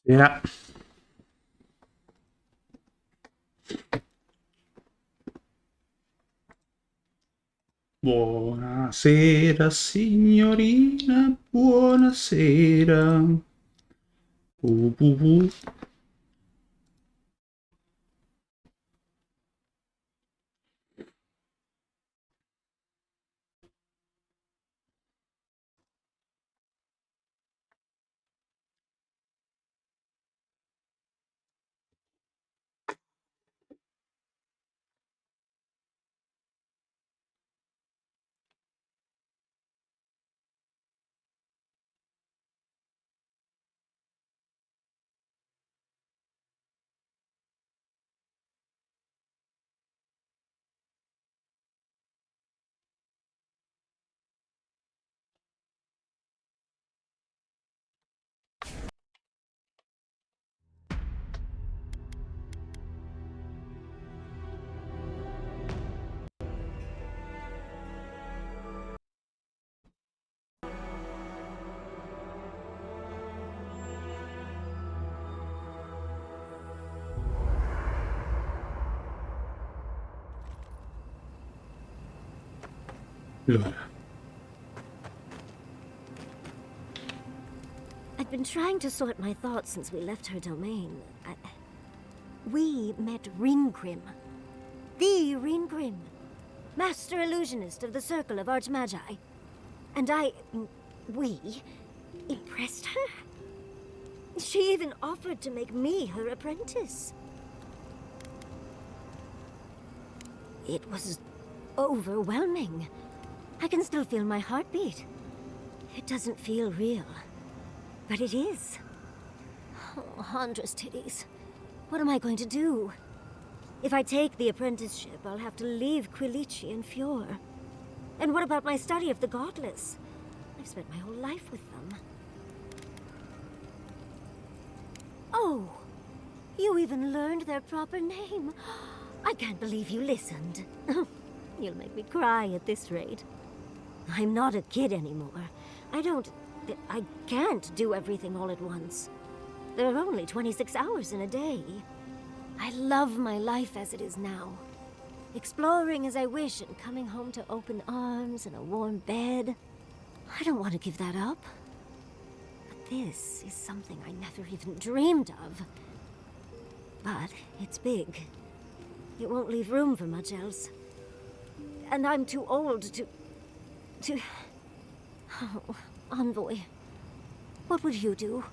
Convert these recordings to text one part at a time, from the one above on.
Ja. Buonasera signorina, buonasera. Uh, uh, uh. Allora, I've been trying to sort my thoughts since we left her domain. We met Ringrim. The Ringrim. Master illusionist of the Circle of Archmagi. And we impressed her? She even offered to make me her apprentice. It was overwhelming. I can still feel my heartbeat. It doesn't feel real. But it is. Oh, Handra's titties. What am I going to do? If I take the apprenticeship, I'll have to leave Quilici and Fjord. And what about my study of the Godless? I've spent my whole life with them. Oh, you even learned their proper name. I can't believe you listened. You'll make me cry at this rate. I'm not a kid anymore. I can't do everything all at once. There are only 26 hours in a day. I love my life as it is now. Exploring as I wish and coming home to open arms and a warm bed. I don't want to give that up. But this is something I never even dreamed of. But it's big. It won't leave room for much else. And I'm too old to... Oh, Envoy. What would you do?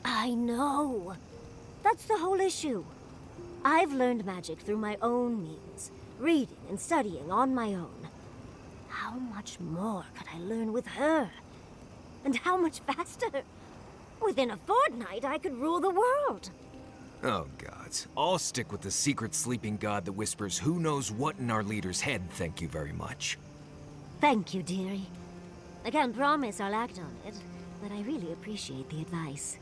I know. That's the whole issue. I've learned magic through my own means, reading and studying on my own. How much more could I learn with her? And how much faster? Within a fortnight, I could rule the world. Oh, gods. I'll stick with the secret sleeping god that whispers who knows what in our leader's head, thank you very much. Thank you, dearie. I can't promise I'll act on it, but I really appreciate the advice.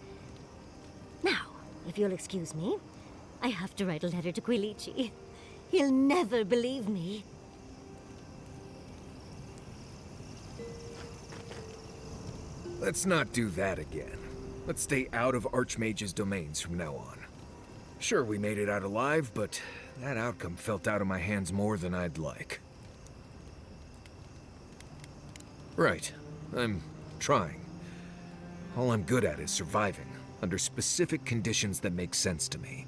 Now, if you'll excuse me, I have to write a letter to Quilici. He'll never believe me. Let's not do that again. Let's stay out of Archmage's domains from now on. Sure, we made it out alive, but that outcome felt out of my hands more than I'd like. Right. I'm trying. All I'm good at is surviving, under specific conditions that make sense to me.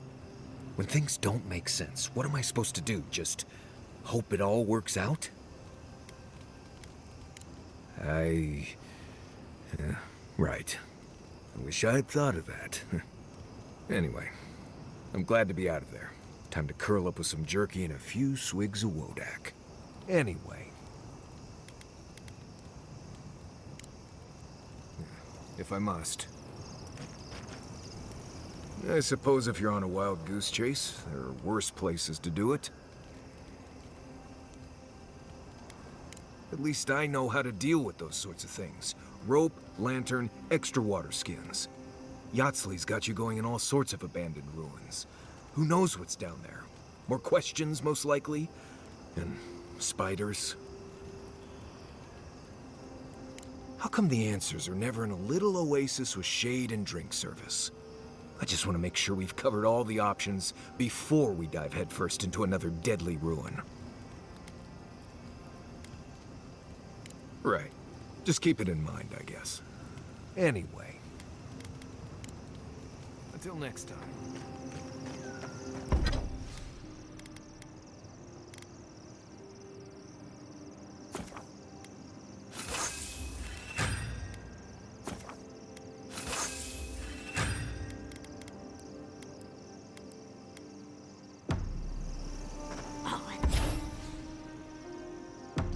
When things don't make sense, what am I supposed to do? Just hope it all works out? Right. I wish I'd thought of that. Anyway, I'm glad to be out of there. Time to curl up with some jerky and a few swigs of Wodak. Anyway. If I must. I suppose if you're on a wild goose chase, there are worse places to do it. At least I know how to deal with those sorts of things. Rope, lantern, extra water skins. Yatsley's got you going in all sorts of abandoned ruins. Who knows what's down there? More questions, most likely. And spiders. How come the answers are never in a little oasis with shade and drink service? I just want to make sure we've covered all the options before we dive headfirst into another deadly ruin. Right. Just keep it in mind, I guess. Anyway. Until next time.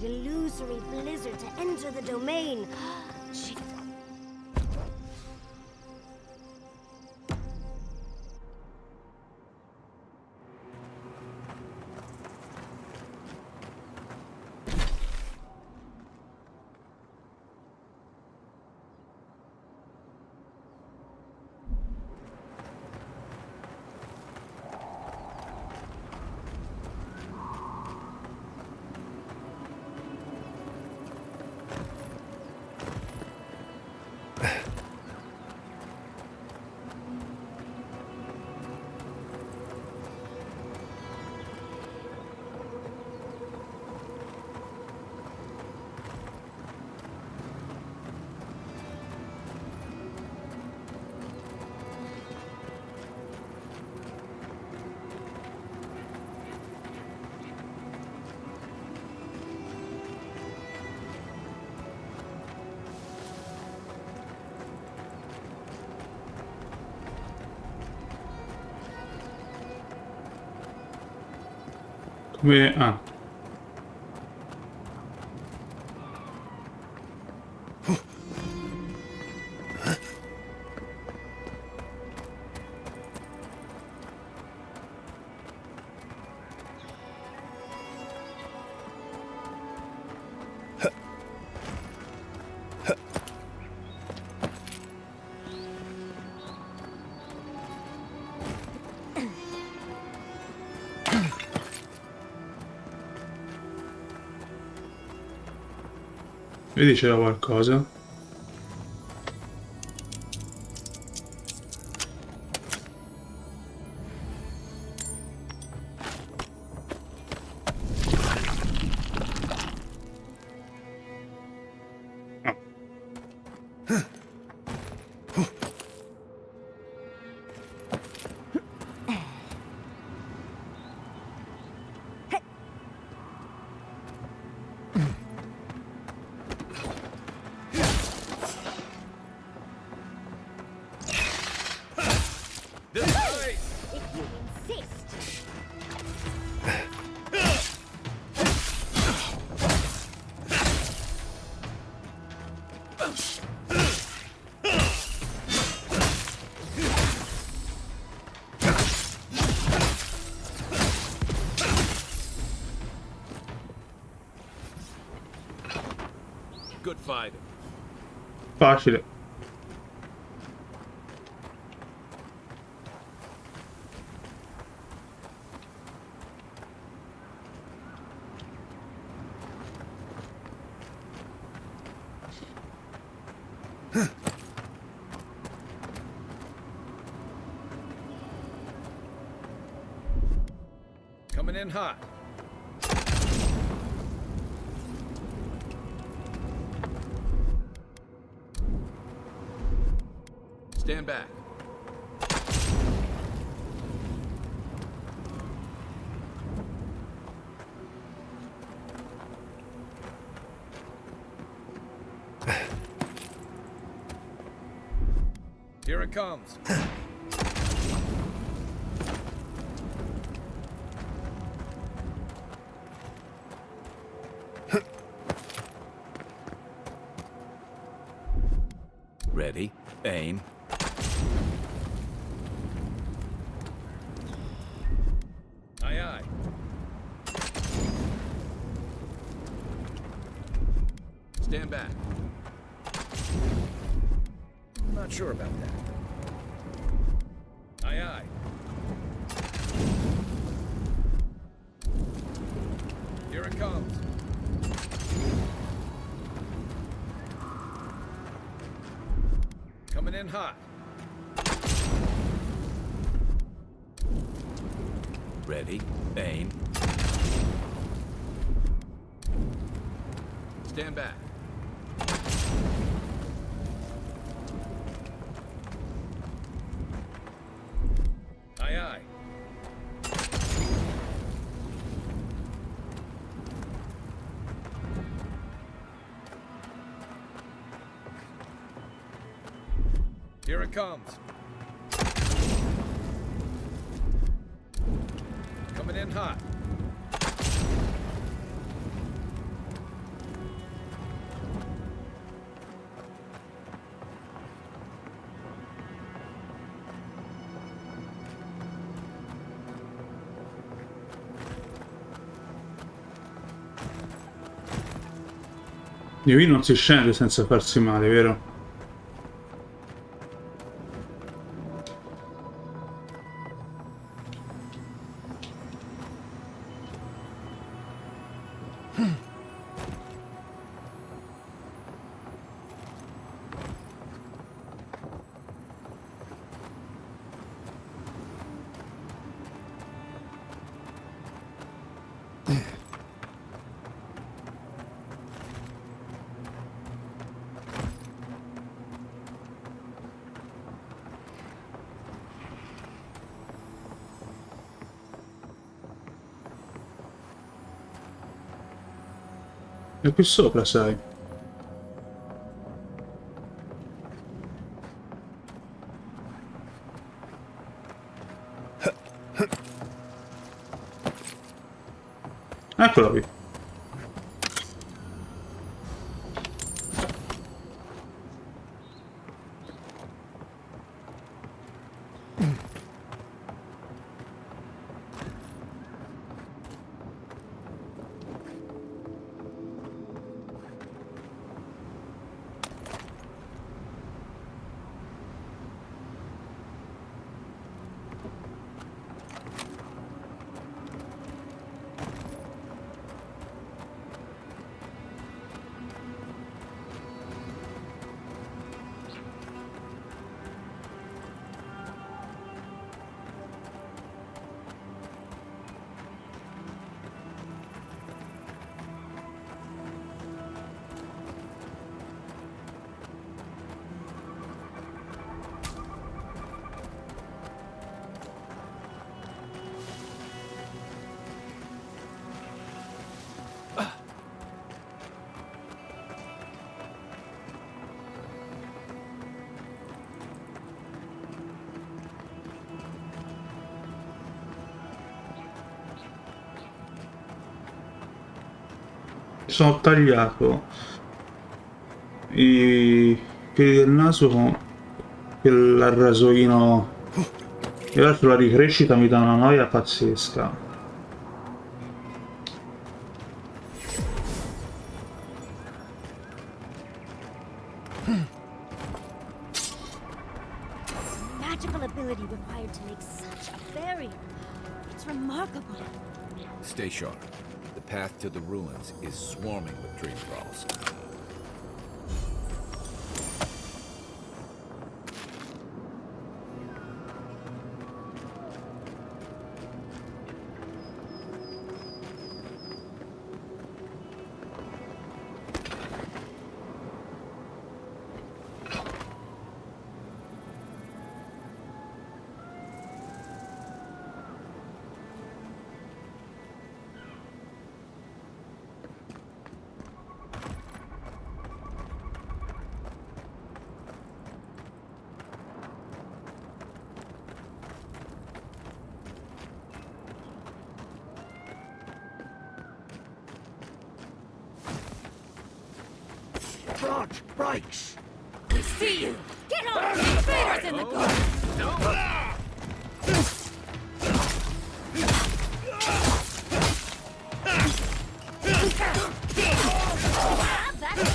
Illusory blizzard to enter the domain. Come... Ah. Vedi c'era qualcosa? Good fight. Facile. Coming in hot. Stand back. Here it comes. Ready, aim. Aye, aye. Stand back. Not sure about that. Aye, aye. in hot. Ready, aim. Stand back. Aye, aye. Here it comes. Coming in hot. Di qui non si scende senza farsi male, vero? È qui sopra, sai. Eccolo qui. Sono tagliato i piedi del naso con quel rasoino e ora sulla ricrescita mi dà una noia pazzesca. Magical ability required to make such a barrier. It's remarkable. Stay sharp. The path to the ruins is swarming with dream thralls. Front brakes! We see you! Get on! Fingers in the gun! Have that one.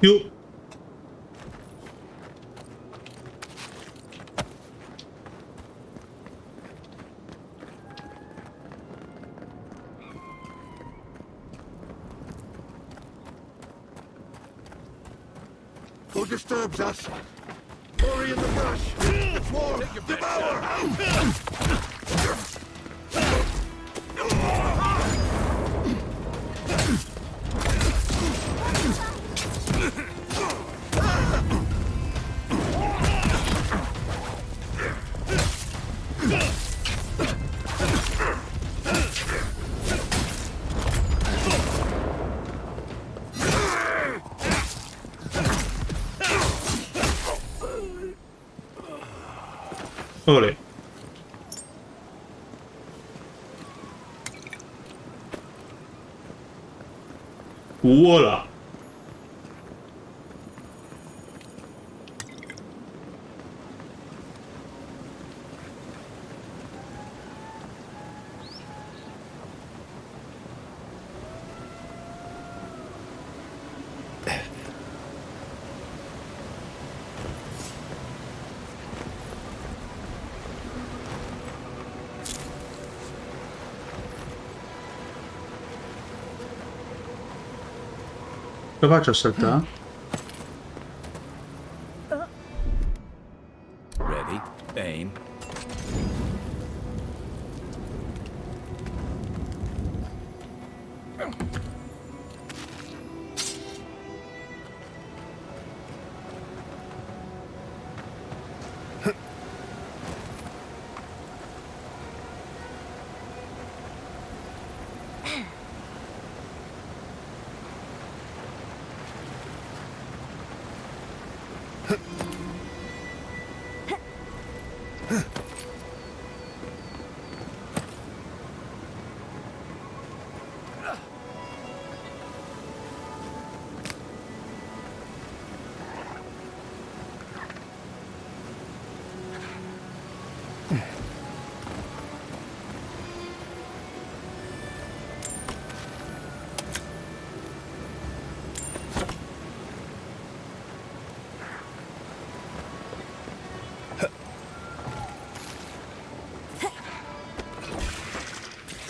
Più. Who disturbs us? Glory in the brush! It's war! Devour! Olè. Voilà. Lo faccio a saltare? Ready, aim.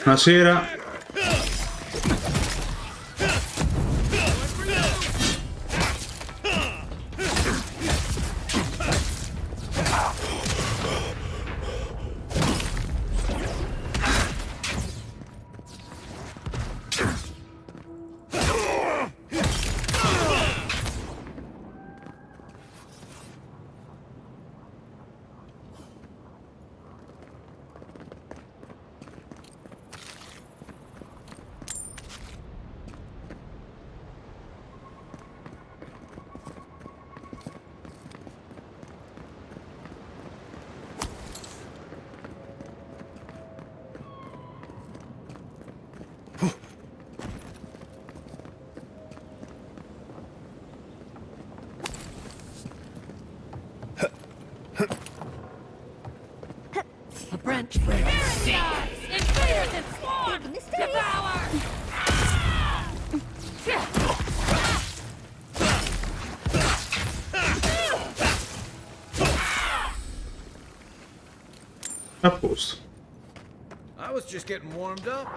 Buonasera. A branch breaks. Invaders and swarm! Devour! A posto. I was just getting warmed up.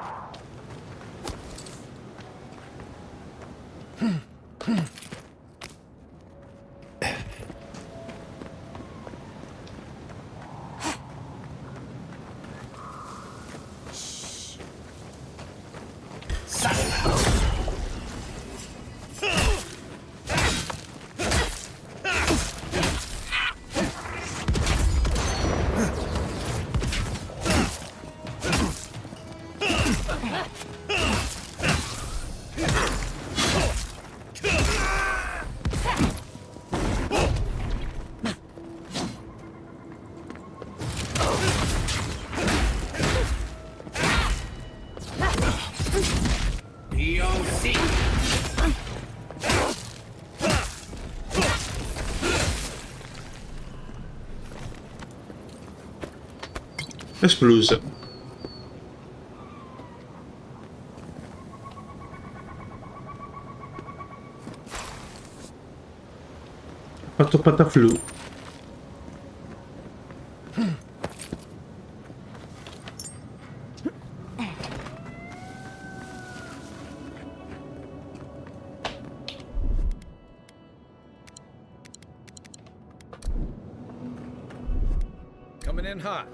Esplosa. Fatto pataflu. Coming in hot.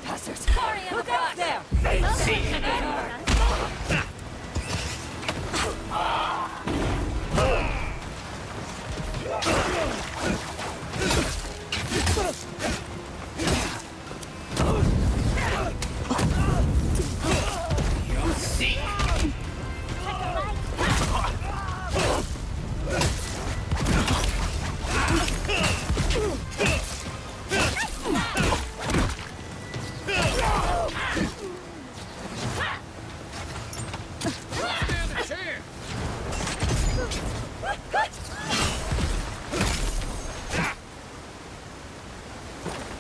Passers. Sorry, look out there!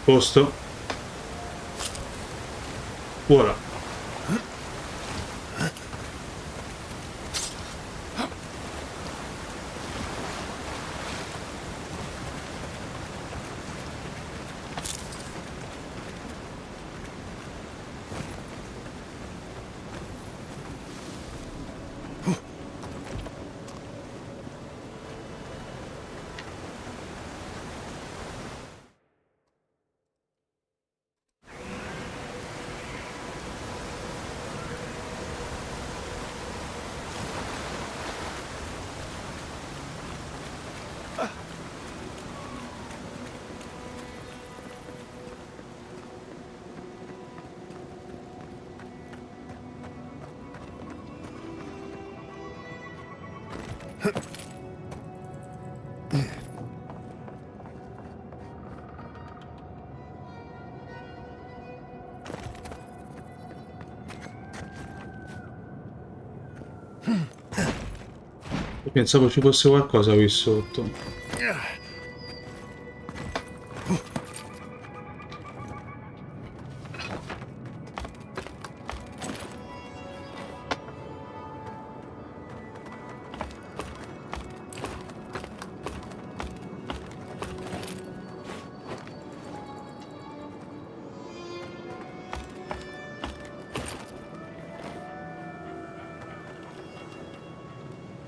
Posto. Ora. Pensavo ci fosse qualcosa qui sotto.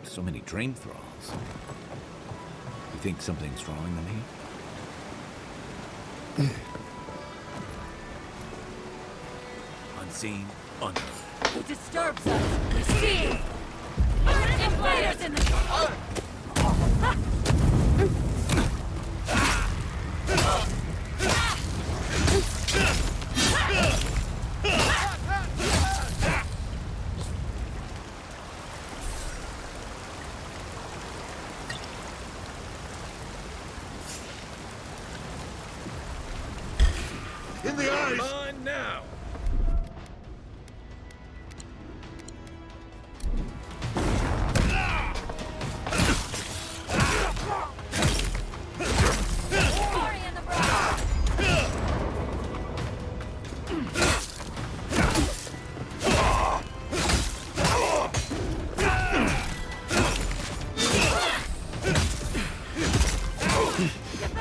So many dream thralls. You think something's wrong with me? Unseen, unknown. Who disturbs us? We see! Invaders in the... In the eyes! On now. Glory in the brow!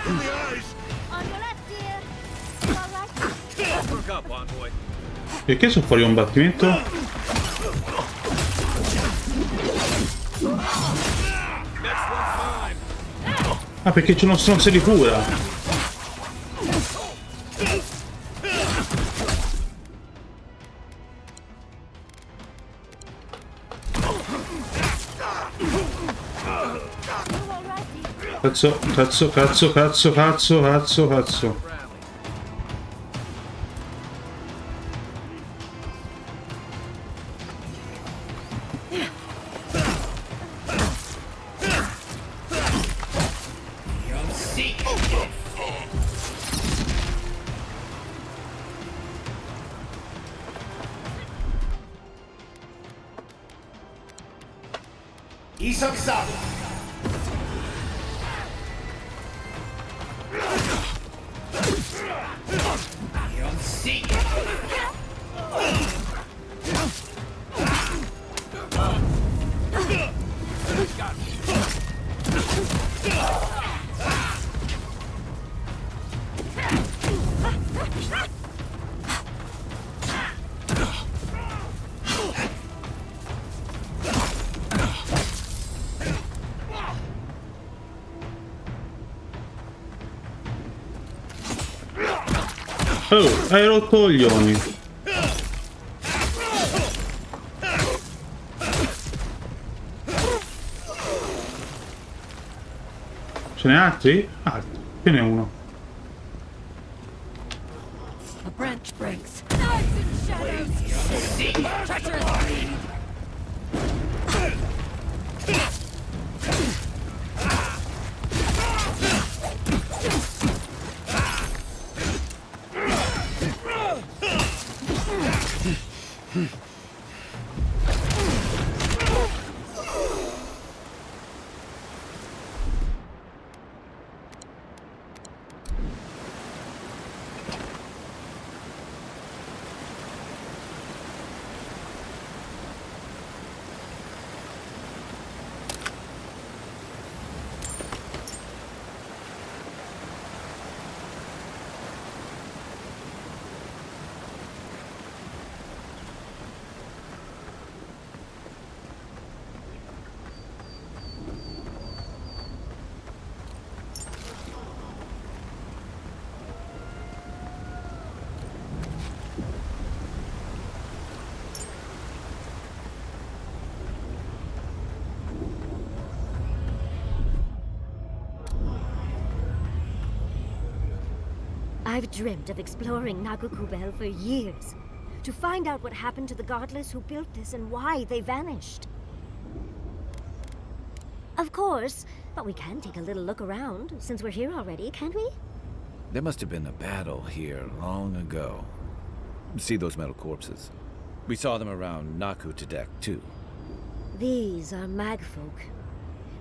In the eyes! On your left, dear. You all right? Look up, envoy. Perché sono fuori combattimento? Next one's mine. Ah, perché c'è uno stronzo di cura. Cazzo, cazzo, cazzo, cazzo, cazzo, cazzo, cazzo. Oh, hai rotto coglioni. Ce n'è altri? Altri. Ce n'è uno. A branch breaks. Knives and shadows. Treacherous breed. I've dreamt of exploring Nagukubel for years, to find out what happened to the godless who built this and why they vanished. Of course, but we can take a little look around, since we're here already, can't we? There must have been a battle here long ago. See those metal corpses? We saw them around Naku Tedek, too. These are magfolk.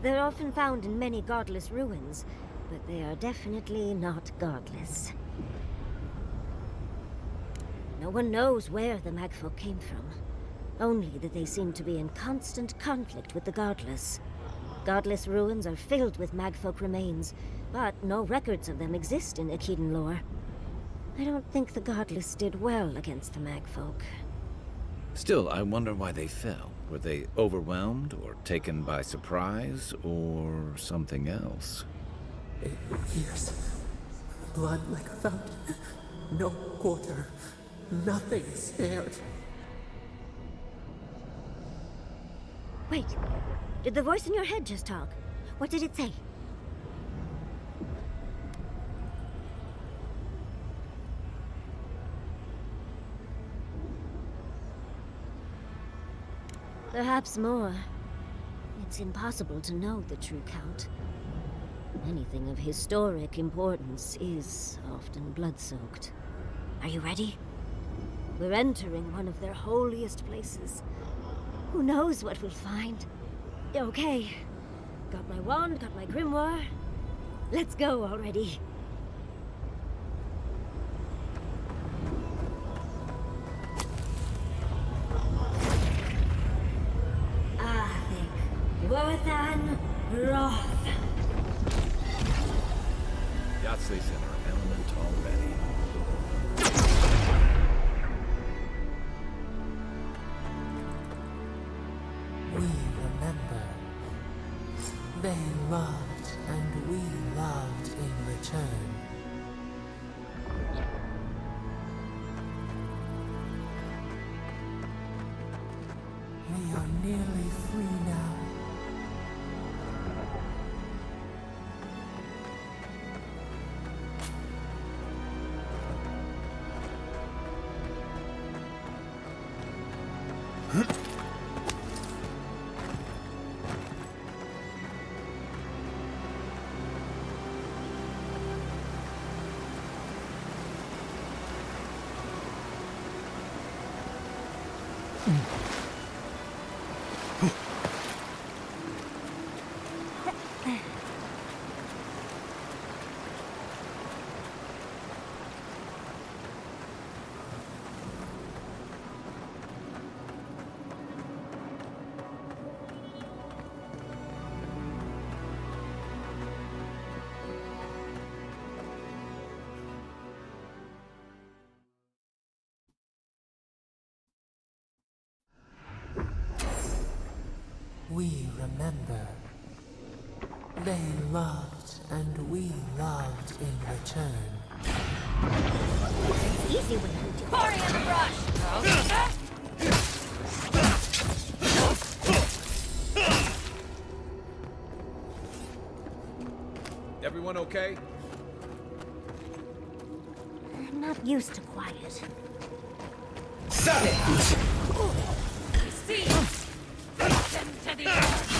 They're often found in many godless ruins, but they are definitely not godless. No one knows where the magfolk came from, only that they seem to be in constant conflict with the godless. Godless ruins are filled with magfolk remains, but no records of them exist in Akhidan lore. I don't think the godless did well against the magfolk. Still, I wonder why they fell. Were they overwhelmed, or taken by surprise, or something else? Years. Blood like a fountain. No quarter. Nothing spared. Wait, did the voice in your head just talk? What did it say? Perhaps more. It's impossible to know the true count. Anything of historic importance is often blood-soaked. Are you ready? We're entering one of their holiest places. Who knows what we'll find? Okay. Got my wand, got my grimoire. Let's go already. Worthan Roth. Yahtzei's in her element already. We remember. They loved, and we loved in return. We are nearly free now. we remember. They loved and we loved in return. Easy when you do. Party in the brush! Everyone okay? I'm not used to quiet. See! Them to the earth!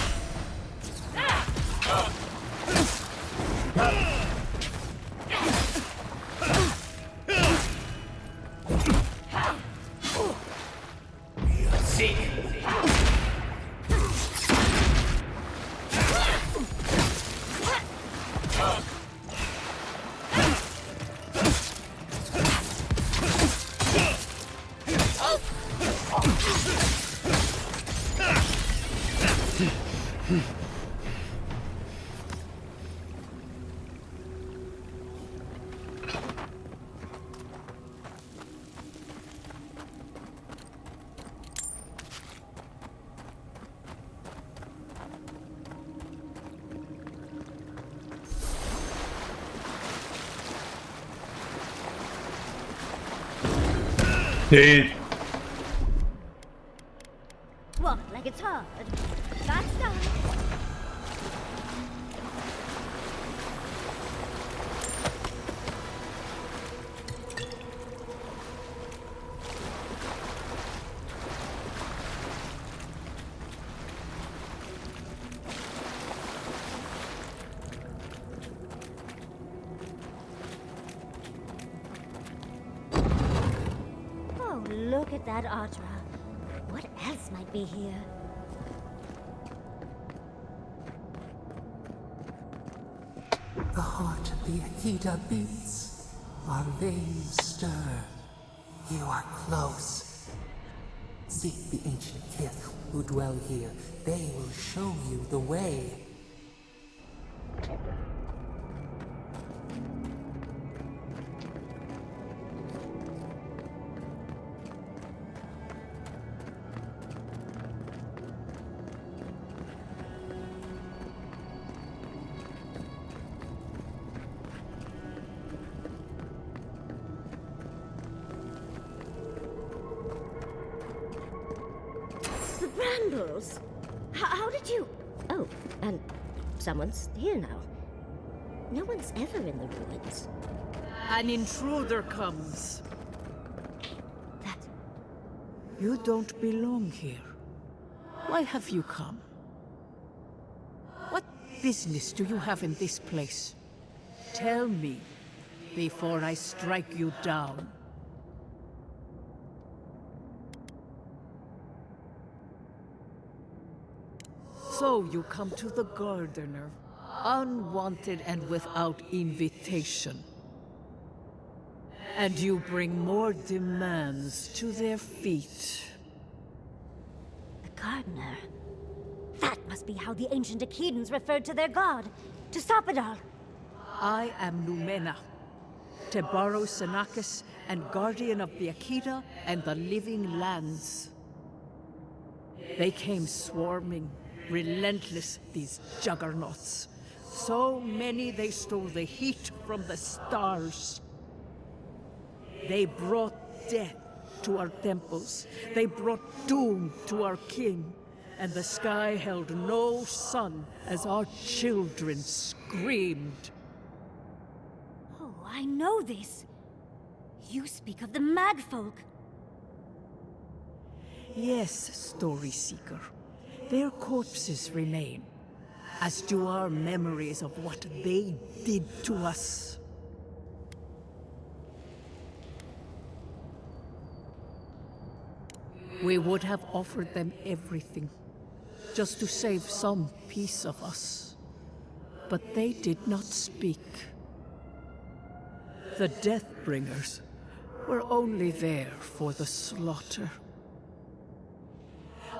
Sì. What, like it's hard? That's done. Oh, look at that Atra. What else might be here? The heart of the Akita beats. Our veins stir. You are close. Seek the ancient kith who dwell here. They will show you the way. The brambles! How did you... Oh, and someone's here now. No one's ever in the ruins. An intruder comes. That... You don't belong here. Why have you come? What business do you have in this place? Tell me, before I strike you down. So you come to the Gardener, unwanted and without invitation. And you bring more demands to their feet. The Gardener. That must be how the ancient Akedans referred to their god. To stop it all. I am Numena, Tebaro Senakis, and guardian of the Akita and the living lands. They came swarming, relentless, these juggernauts. So many they stole the heat from the stars. They brought death to our temples. They brought doom to our king. And the sky held no sun as our children screamed. Oh, I know this. You speak of the Mad Folk. Yes, Story Seeker. Their corpses remain, as do our memories of what they did to us. We would have offered them everything, just to save some piece of us. But they did not speak. The Deathbringers were only there for the slaughter.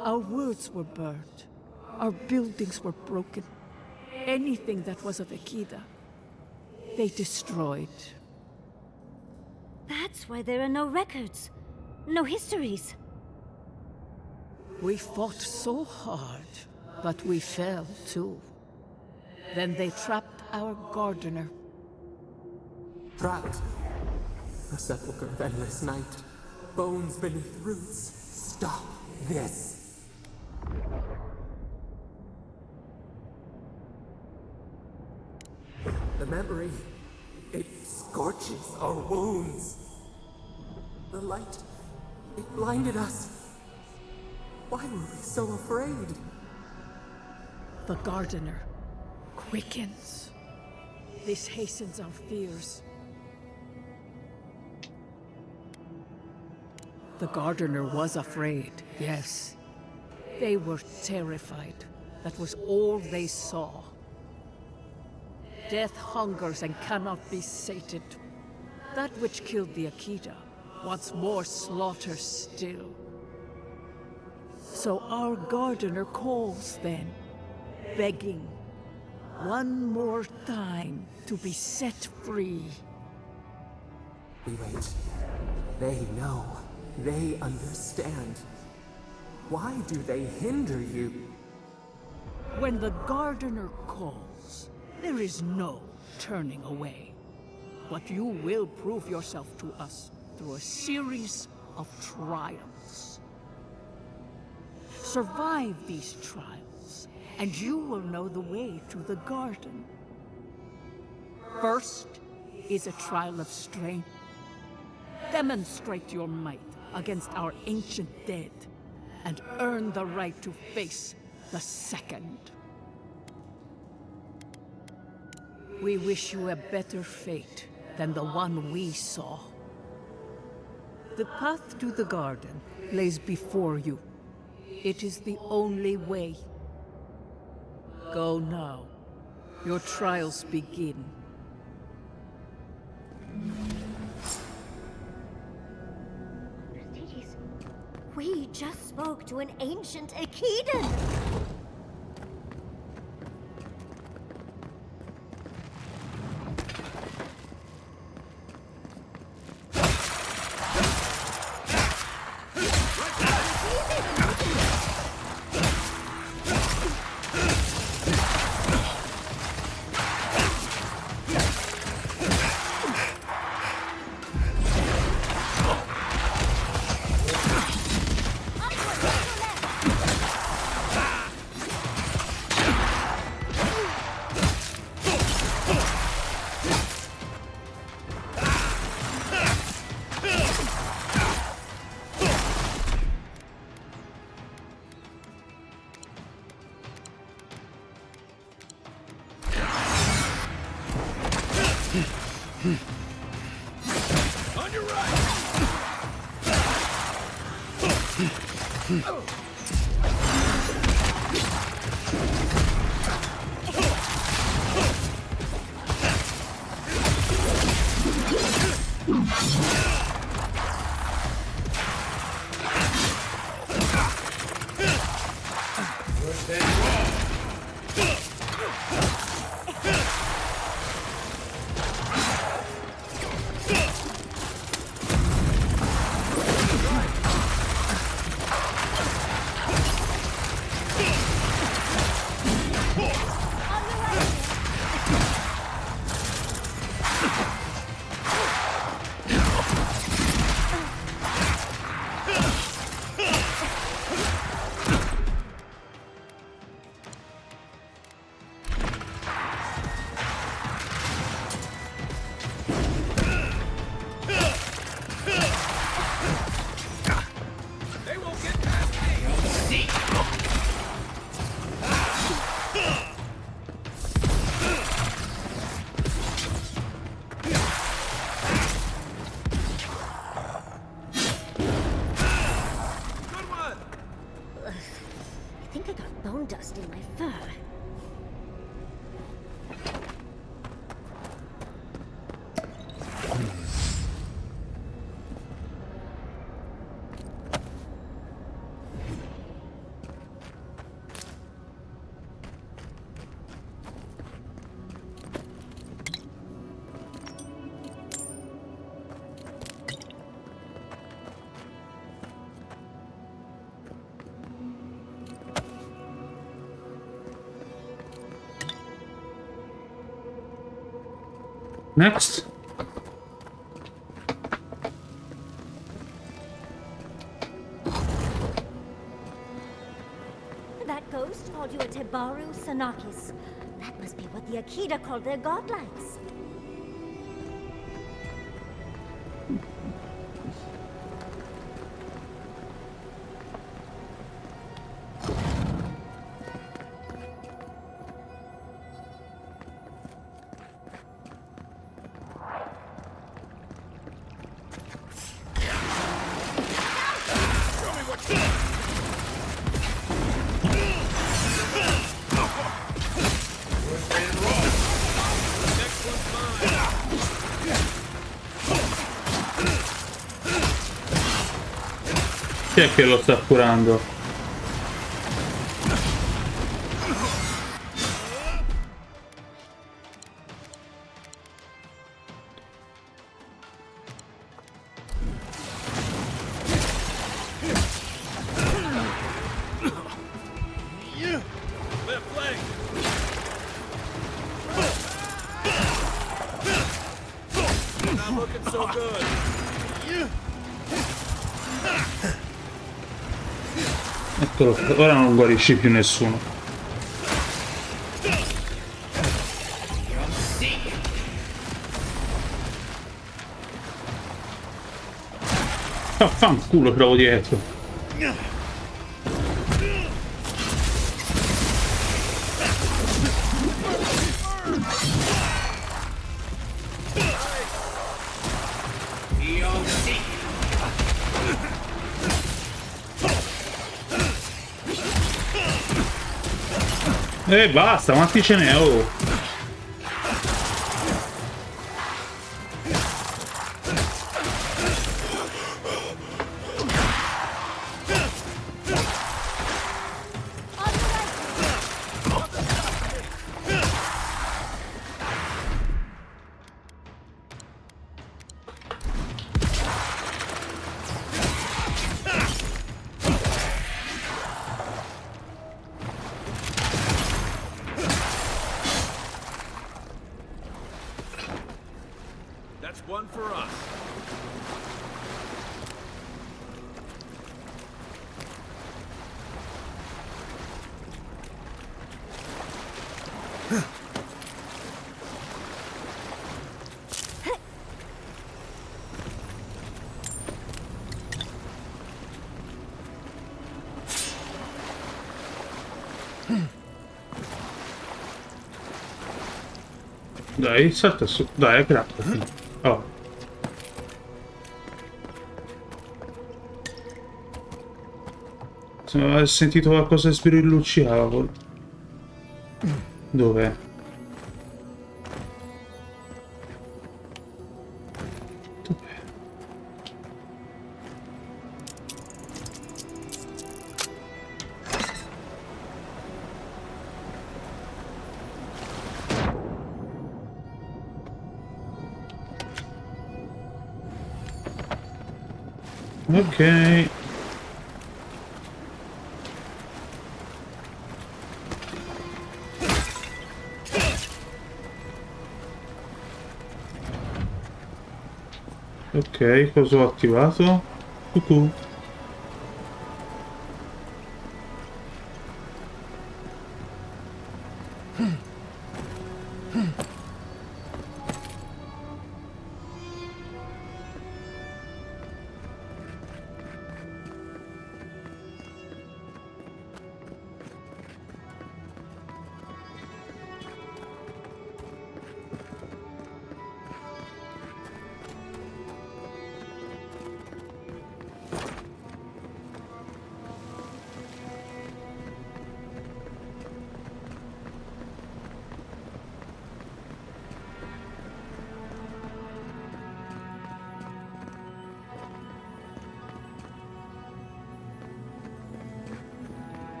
Our words were burned. Our buildings were broken. Anything that was of Akida, they destroyed. That's why there are no records. No histories. We fought so hard But we fell, too. Then they trapped our gardener. Trapped. A sepulchre of endless night. Bones beneath roots. Stop this. The memory, it scorches our wounds. The light, it blinded us. Why were we so afraid? The gardener quickens. This hastens our fears. The gardener was afraid, yes. They were terrified. That was all they saw. Death hungers and cannot be sated. That which killed the Akita wants more slaughter still. So our gardener calls then, begging one more time to be set free. We wait. They know. They understand. Why do they hinder you? When the gardener calls, there is no turning away. But you will prove yourself to us through a series of trials. Survive these trials, and you will know the way to the garden. First is a trial of strength. Demonstrate your might against our ancient dead, and earn the right to face the second. We wish you a better fate than the one we saw. The path to the garden lays before you. It is the only way. Go now. Your trials begin. Mercedes, we just spoke to an ancient Akidan! On your right! I think I got bone dust in my fur. Next. That ghost called you a Tebaru Sanakis. That must be what the Akita called their godlikes. Chi è che lo sta curando? Left leg. Not looking so good. Eccolo, ora non guarisci più nessuno. Fanculo, trovo dietro. E basta, quanti ce n'è? Oh. That's one for us. Dai, salta su. Dai, aggrappati. Oh. Ho sentito qualcosa che sbirillucciava. Dov'è? Dov'è? Ok. Ok, cosa ho attivato? Cucù.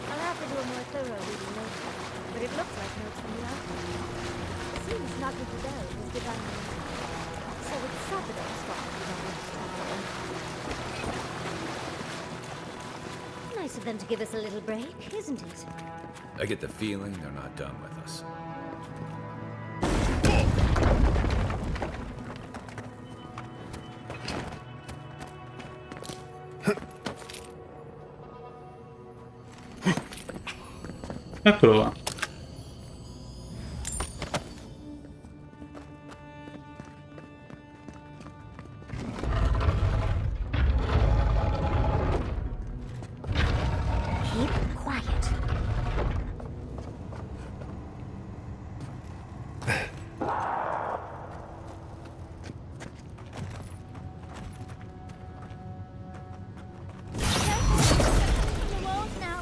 I'll have to do a more thorough reading later, but it looks like notes from the outbreak. It seems nothing to go was begun in so it's Sabadell's fault we don't understand. Nice of them to give us a little break, isn't it? I get the feeling they're not done with us. Eccolo là. Keep quiet. The walls now.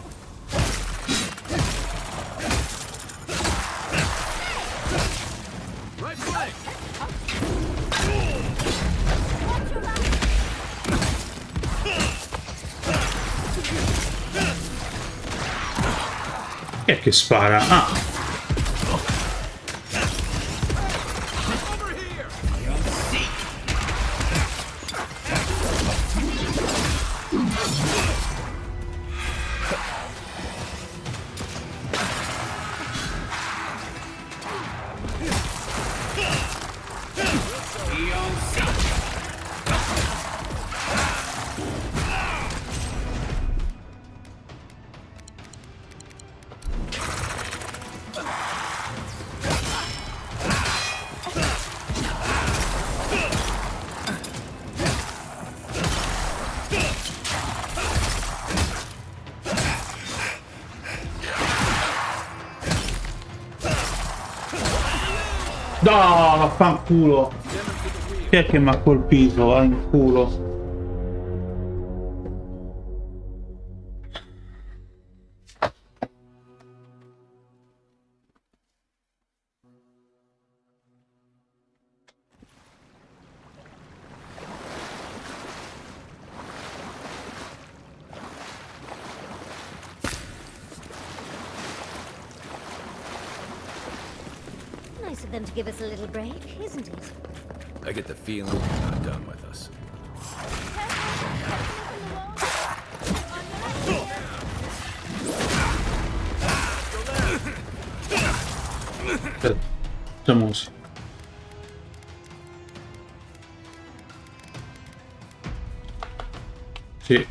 Right flank! Watch your back. Chi è che spara? Ah, Over here! no, vaffanculo. Chi è che mi ha colpito? Va in culo. Nice of them to give us a little break, isn't it? I get the feeling they're not done with us. Facciamo così. Sì.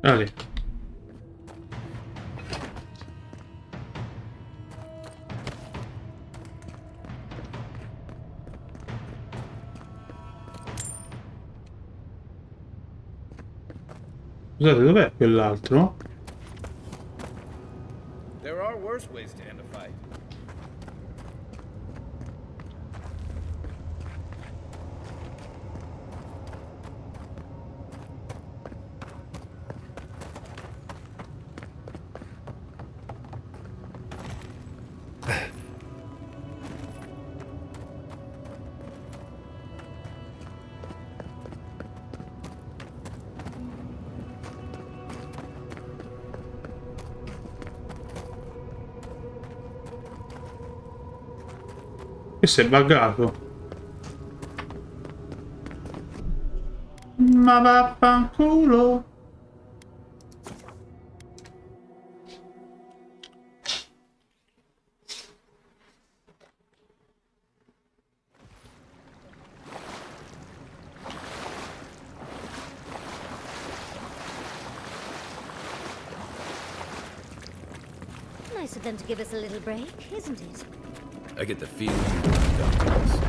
Dai. Scusate, dov'è quell'altro? There are worse ways to end a fight. Questo è buggato. Ma vaffanculo. nice of them to give us a little break, isn't it? I get the feeling you've got this.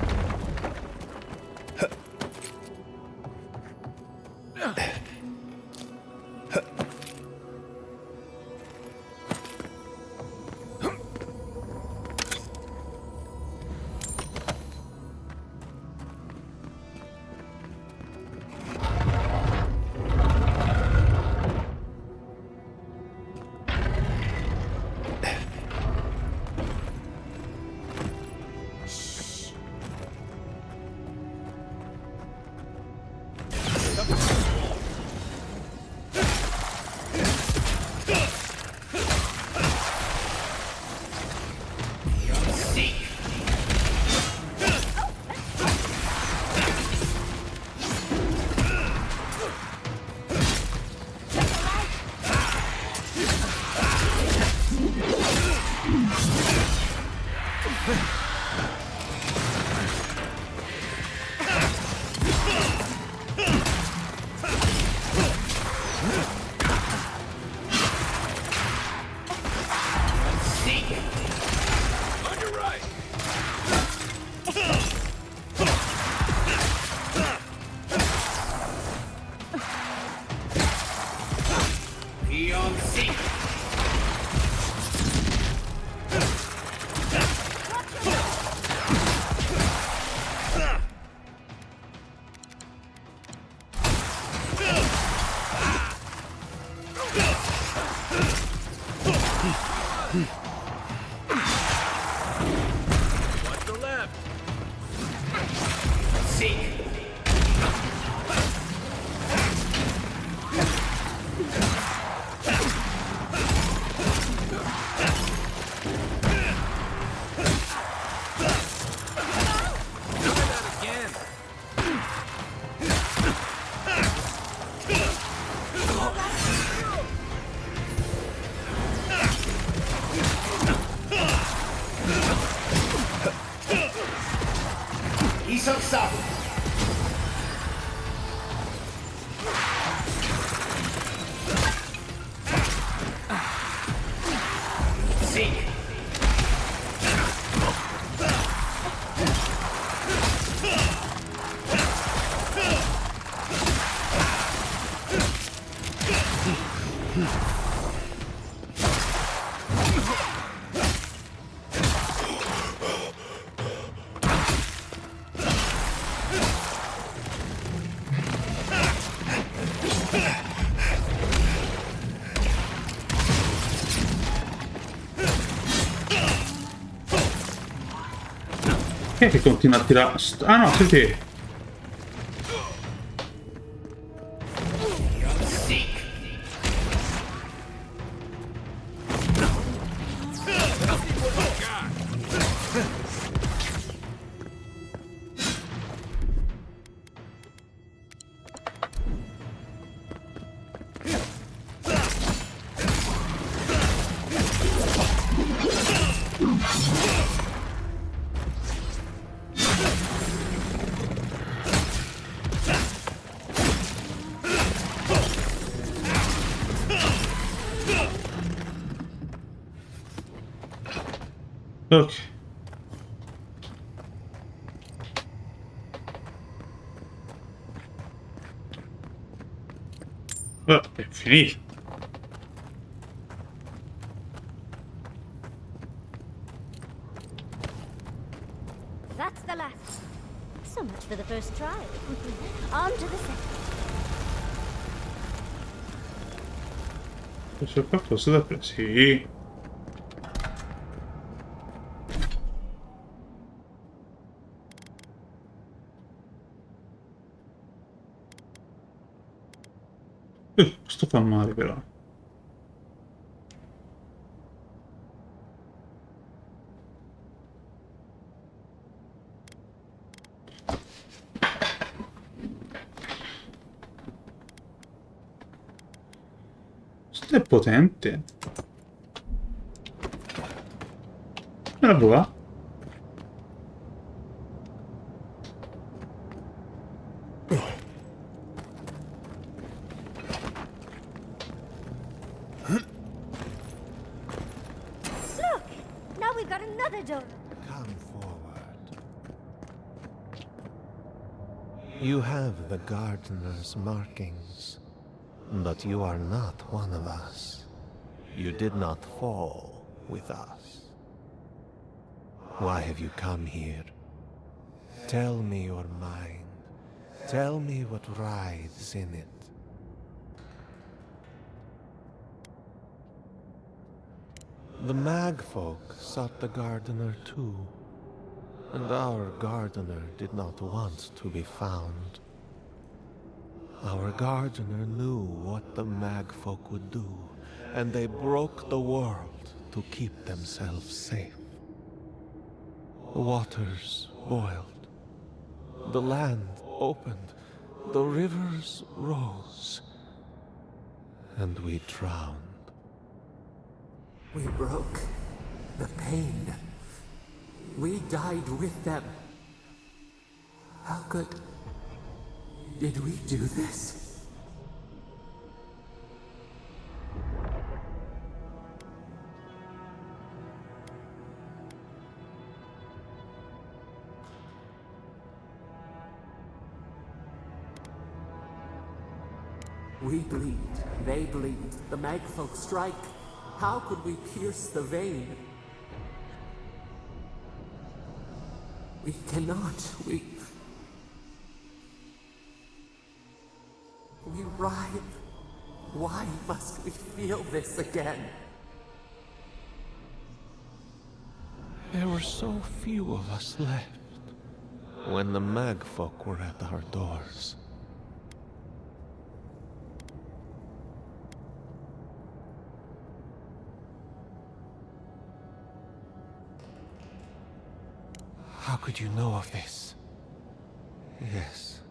Chi è che continua a tirare? Ah no, sei te. Ok. È finito. That's the last. So much for the first try. On to the second. C'è qualcosa da prendere? Sì. Questo fa male però. Questo è potente. Me la prova? other door. Come forward. You have the gardener's markings, but you are not one of us. You did not fall with us. Why have you come here? Tell me your mind. Tell me what writhes in it. The Magfolk sought the gardener too, and our gardener did not want to be found. Our gardener knew what the Magfolk would do, and they broke the world to keep themselves safe. The waters boiled, the land opened, the rivers rose, and we drowned. We broke the pain. We died with them. How could... did we do this? We bleed, they bleed, the Magfolk strike. How could we pierce the vein? We cannot, we writhe. Why must we feel this again? There were so few of us left when the Magfolk were at our doors. How could you know of this? Yes,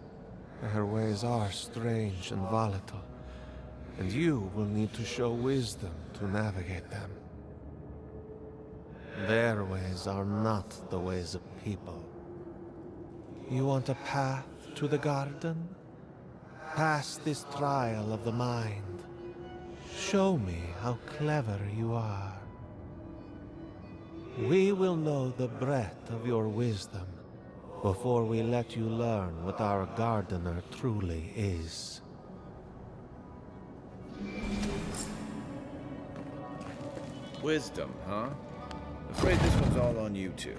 their ways are strange and volatile, and you will need to show wisdom to navigate them. Their ways are not the ways of people. You want a path to the garden? Pass this trial of the mind. Show me how clever you are. We will know the breadth of your wisdom before we let you learn what our gardener truly is. Wisdom, huh? Afraid this one's all on you two.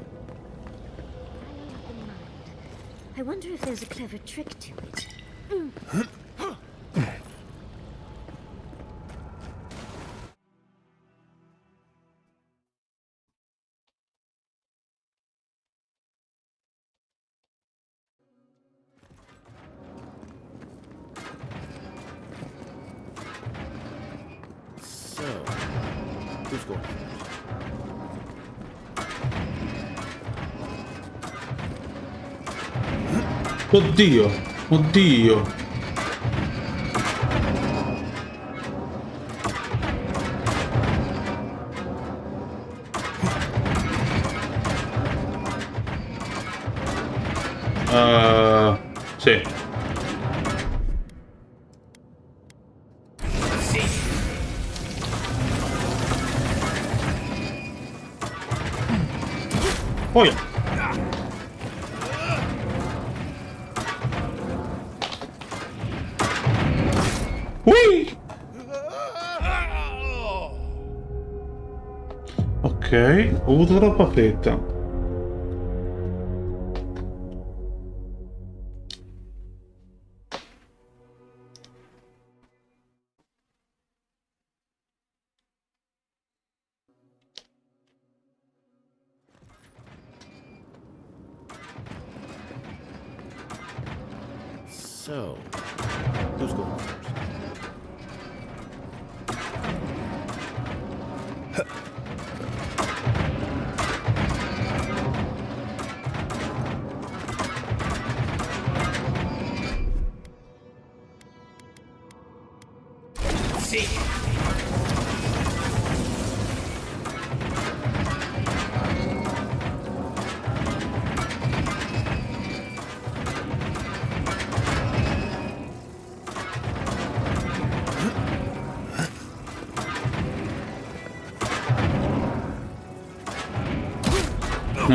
I wonder if there's a clever trick to it. So, who's going first? Oddio, oddio. Sì. Poi. Ui! Ok, ho avuto troppa fretta. So, who's going first?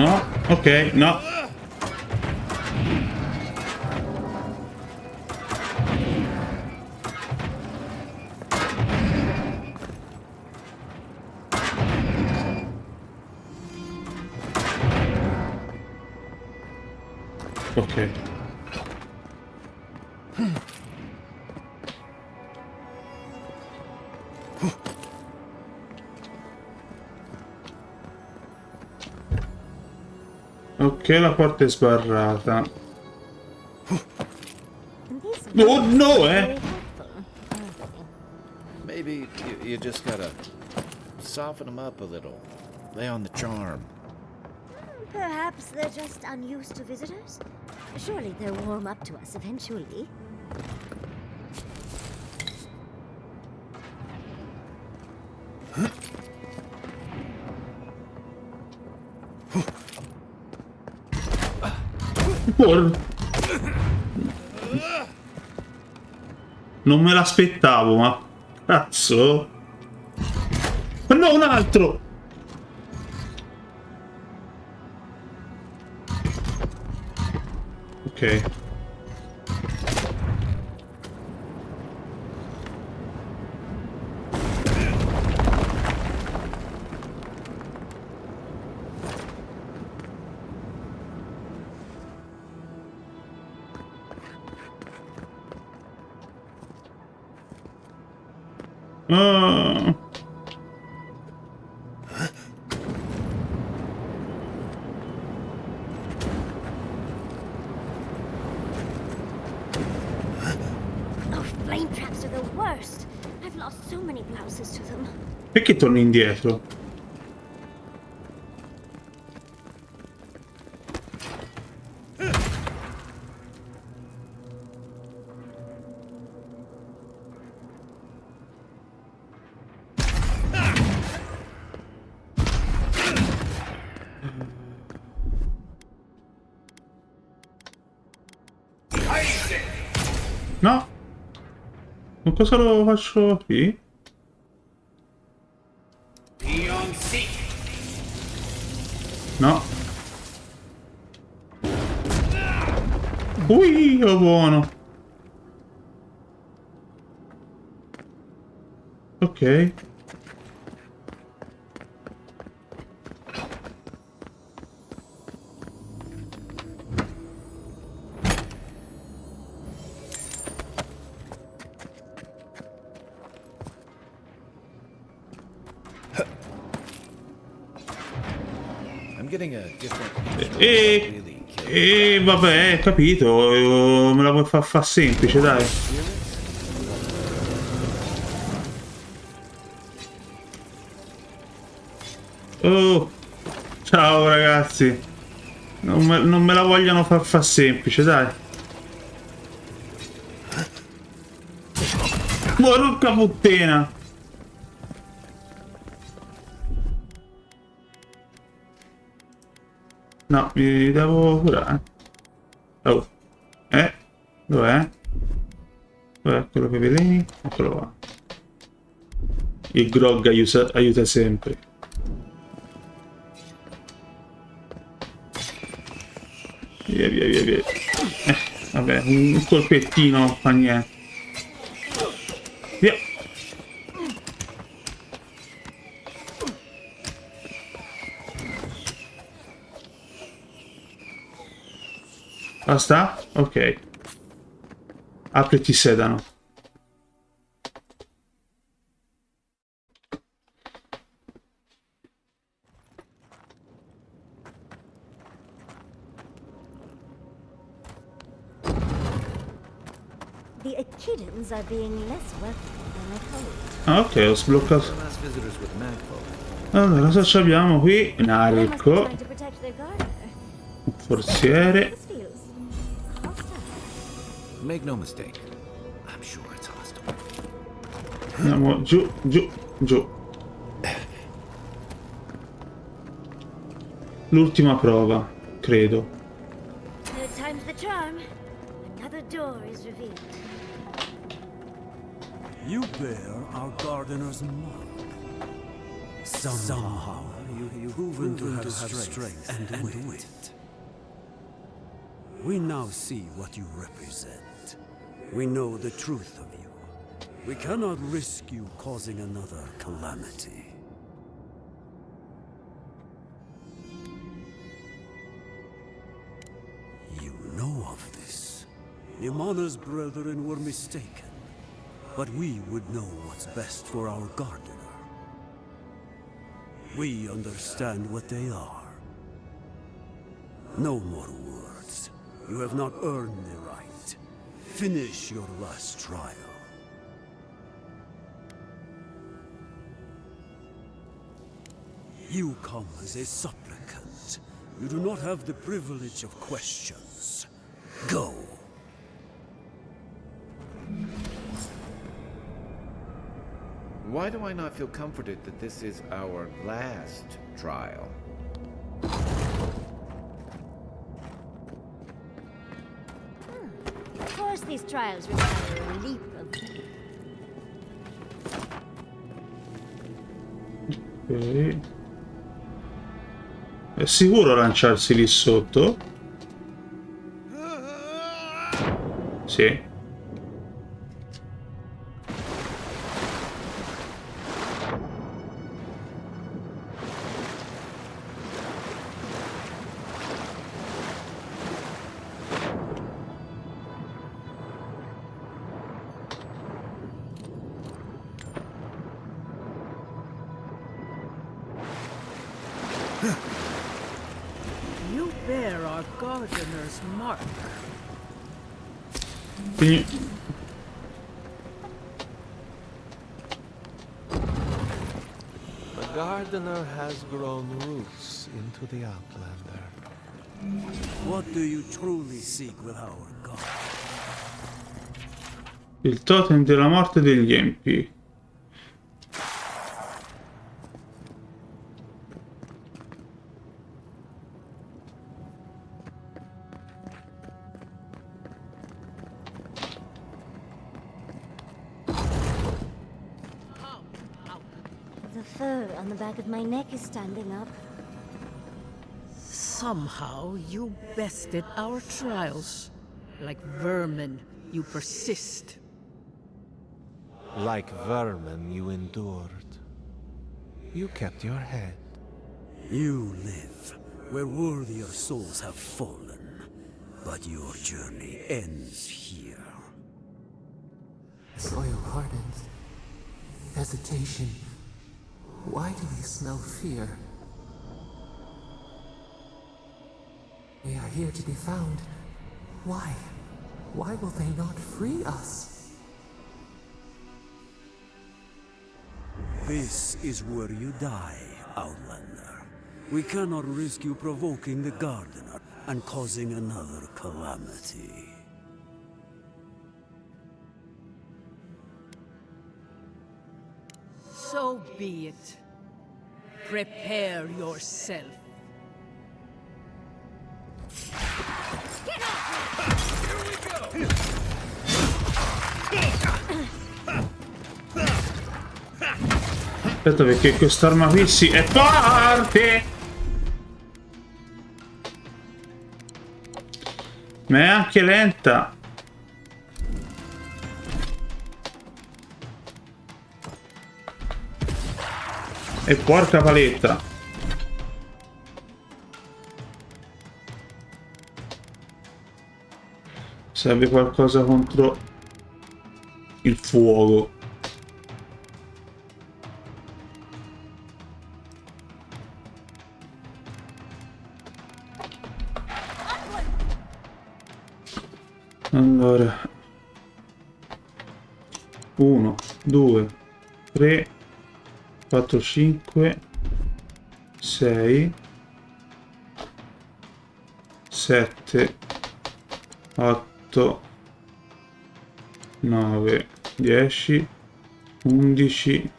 No, ok, no. Ok. Ok, la porta è sbarrata. These Oh words no, are very helpful, aren't they? Maybe you just gotta soften them up a little. Lay on the charm. Perhaps they're just unused to visitors. Surely they'll warm up to us eventually. Non me l'aspettavo, ma cazzo. Ma no, un altro. Ok. Ah. Oh, flame traps are the worst. I've lost so many blouses to them. Perché torni indietro? No? Ma cosa lo faccio qui? No. Ui, oh buono. Ok. I'm getting a different Vabbè, capito. Me la puoi far semplice, dai. Oh, ciao ragazzi. Non me la vogliono far semplice, dai. Porca puttana. No, mi devo curare. Oh. Dov'è? Dov'è quello che veleni? Eccolo qua. Il grog aiuta sempre. Via, via, via, via. Vabbè, un colpettino fa niente. Via. Basta? Ok. Apri e ti sedano. The Echidans are being less welcome than I hoped. Ah, ok, ho sbloccato. Allora, cosa abbiamo qui? Un They must be arco. trying to protect their gardener. Un forziere. This feels hostile. Make no mistake. I'm sure it's hostile. Andiamo giù, giù, giù. L'ultima prova, credo. Third time's the charm. Another door is revealed. You bear our gardener's mark. Somehow you've proven to have strength and wit. We now see what you represent. We know the truth of you. We cannot risk you causing another calamity. You know of this. Imana's brethren were mistaken, but we would know what's best for our gardener. We understand what they are. No more words. You have not earned the right. Finish your last trial. You come as a supplicant. You do not have the privilege of questions. Go. Why do I not feel comforted that this is our last trial? Of course these trials require a leap of... Ok. È sicuro lanciarsi lì sotto? Sì. You bear our gardener's mark. Quindi... The gardener has grown roots into the Outlander. What do you truly seek with our God? Il totem della morte degli empi. The fur on the back of my neck is standing up. Somehow you bested our trials. Like vermin, you persist. Like vermin, you endured. You kept your head. You live where worthier souls have fallen, but your journey ends here. Soil hardens. Hesitation. Why do we smell fear? We are here to be found. Why? Why will they not free us? This is where you die, Outlander. We cannot risk you provoking the Gardener and causing another calamity. So be it. Prepare yourself. Aspetta, perché quest'arma qui sì è forte! Ma è anche lenta! E porca paletta! Serve qualcosa contro il fuoco. Allora 1 2 3 4 5 6 7 8 9 10 11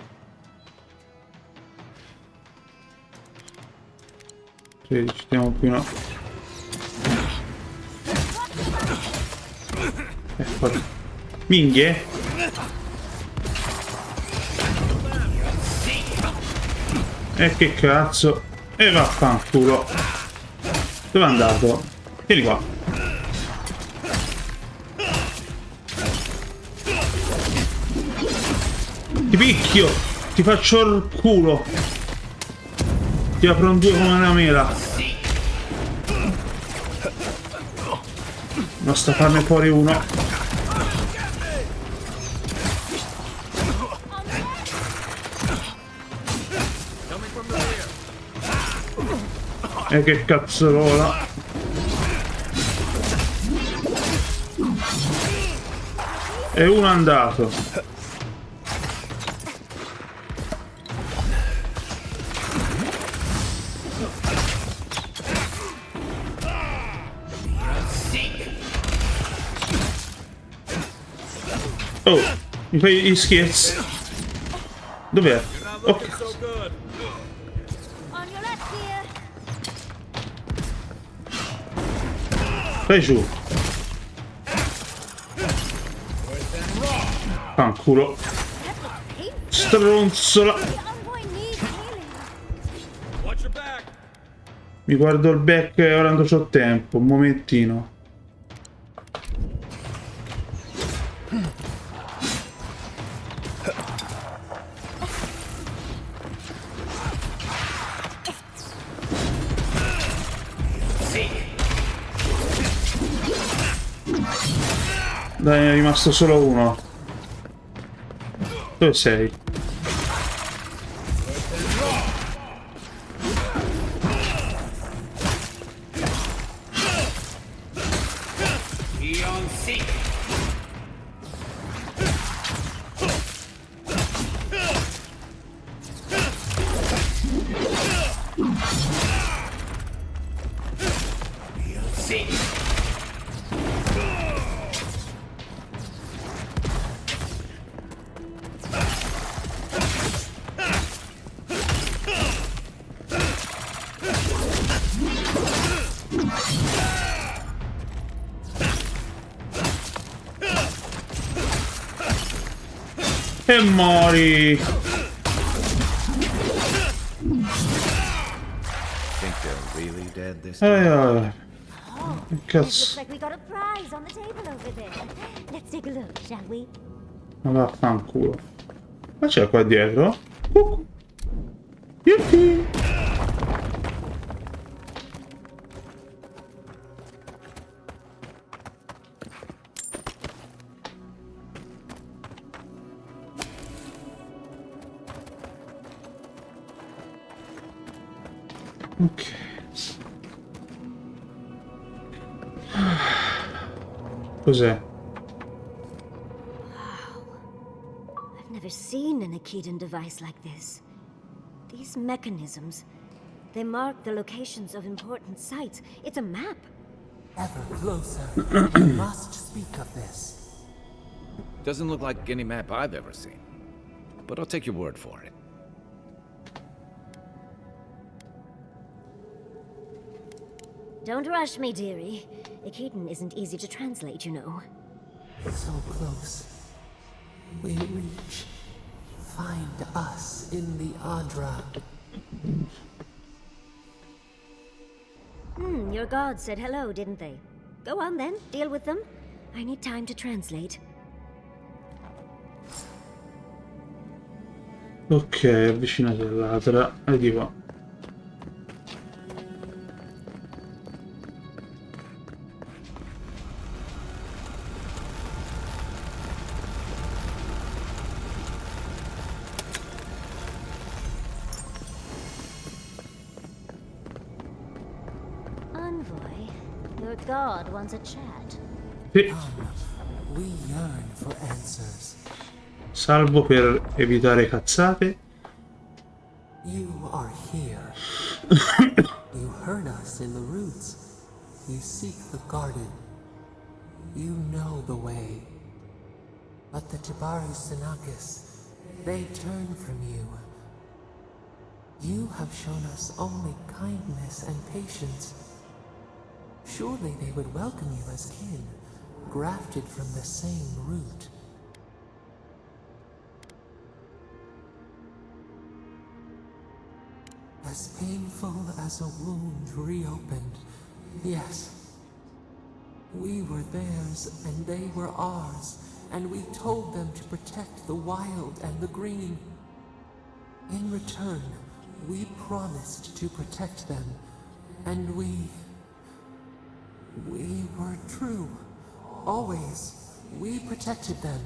13 stiamo più no. Minghie? E che cazzo? E vaffanculo. Dove è andato? Vieni qua. Ti picchio! Ti faccio il culo! Ti apro un due come una mela! Basta farne fuori uno! E che cazzarola! E uno è andato! Oh, mi fai gli scherzi? Dov'è? Ok. Vai giù. Fanculo. Stronzola. Mi guardo il back ora non c'ho tempo. Un momentino. Dai, ne è rimasto solo uno. Dove sei? E mori! Cazzo. Ma vaffanculo. Ma c'è qua dietro? Yuppie! Ok. Cos'è? I've never seen an Akitan device like this. These mechanisms, they mark the locations of important sites. It's a map. Ever closer. We must speak of this. Doesn't look like any map I've ever seen. But I'll take your word for it. Don't rush me, dearie. Akitan isn't easy to translate, you know. So close. We reach. Find us in the Adra. Your gods said hello, didn't they? Go on then, deal with them. I need time to translate. Ok, avvicinati all'altra. E tipo... Your god wants a chat. Sì. We yearn for answers. Salvo per evitare cazzate. You are here. You heard us in the roots. You seek the garden. You know the way. But the Jabari Sinakis, they turn from you. You have shown us only kindness and patience. Surely they would welcome you as kin, grafted from the same root. as painful as a wound reopened. Yes. We were theirs and they were ours, and we told them to protect the wild and the green. In return, we promised to protect them, and we were true. Always. We protected them.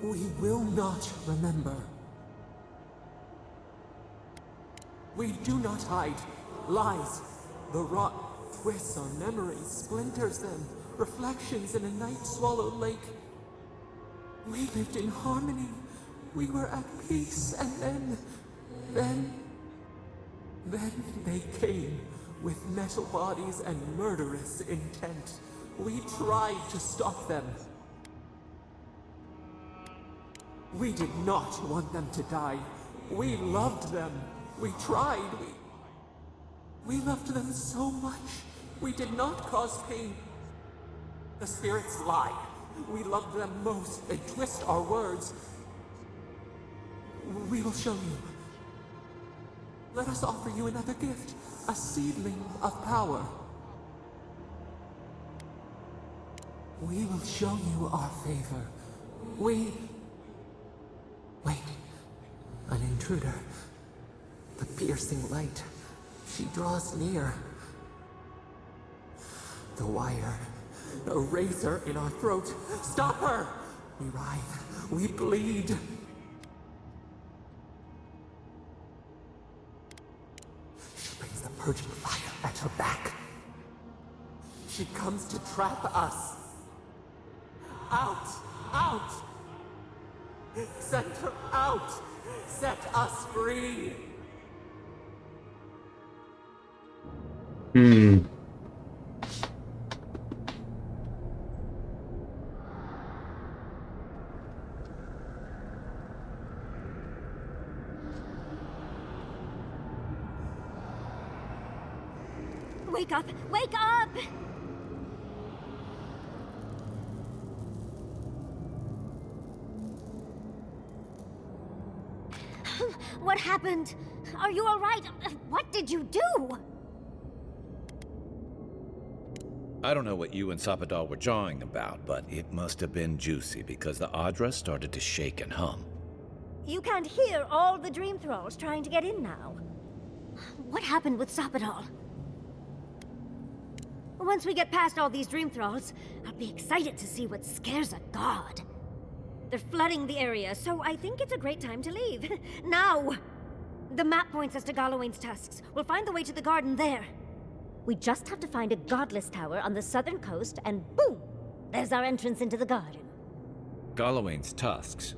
We will not remember. We do not hide. Lies. The rot twists our memories, splinters them, reflections in a night-swallowed lake. We lived in harmony. We were at peace, and then they came with metal bodies and murderous intent. We tried to stop them. We did not want them to die. We loved them. We tried. We loved them so much. We did not cause pain. The spirits lie. We love them most. They twist our words. We will show you. Let us offer you another gift. A seedling of power. We will show you our favor. Wait. An intruder. The piercing light. She draws near. The wire. A razor in our throat. Stop her! We writhe. We bleed. She brings the purging fire at her back. She comes to trap us. Out! Out! Send her out! Set us free! Wake up! Wake up! What happened? Are you all right? What did you do? I don't know what you and Sapadal were jawing about, but it must have been juicy because the Adra started to shake and hum. You can't hear all the dream thralls trying to get in now. What happened with Sapadal? Once we get past all these dream thralls, I'll be excited to see what scares a god. They're flooding the area, so I think it's a great time to leave. Now! The map points us to Galawain's tusks. We'll find the way to the garden there. We just have to find a godless tower on the southern coast, and boom! There's our entrance into the garden. Galawain's tusks.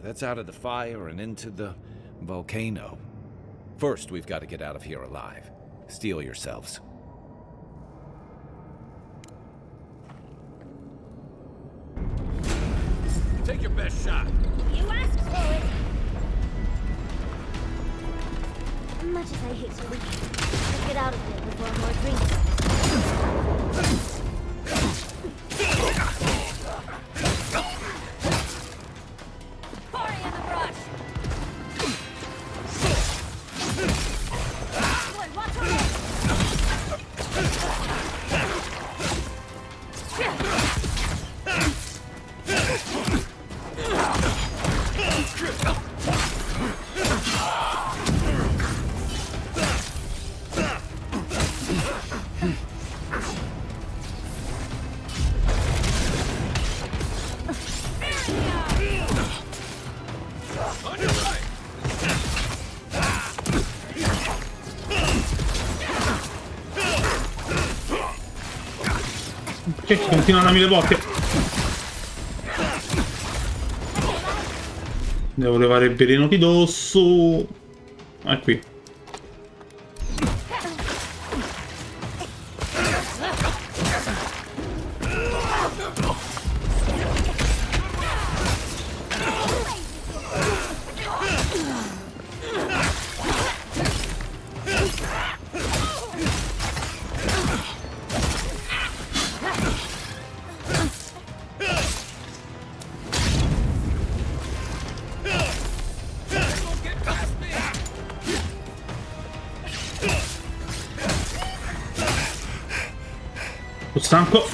That's out of the fire and into the volcano. First, we've got to get out of here alive. Steel yourselves. Take your best shot. You asked for it. Much as I hate to leave, let's get out of here before more drinks. Party in the brush! Boy, watch your head! Che continuano a mille volte. Devo levare il veleno di dosso. Ah, è qui. Sono stanco.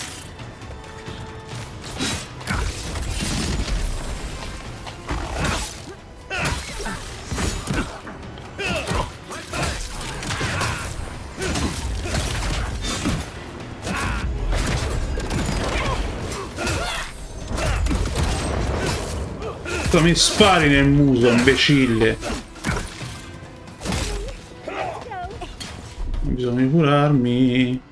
Mi spari nel muso, imbecille. Bisogna curarmi.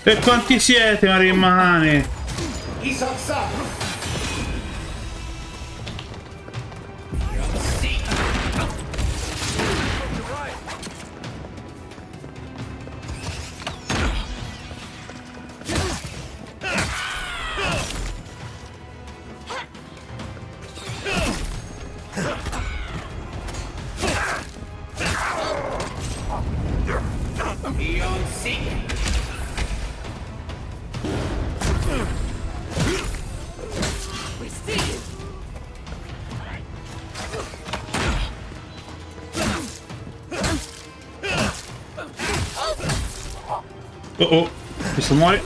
E quanti siete, ma rimane? Oh oh, questo muore.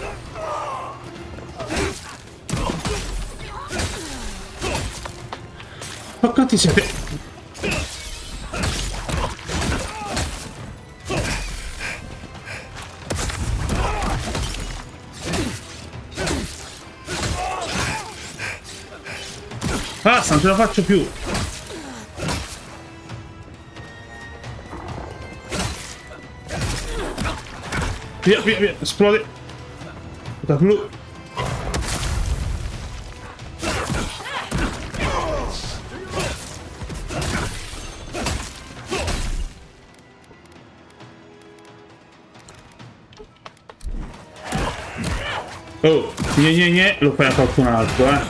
Ma quanti siete? Basta, non ce la faccio più. Via, via, via, esplode. Da blu. Oh, gne, lo fai a qualcun altro, eh.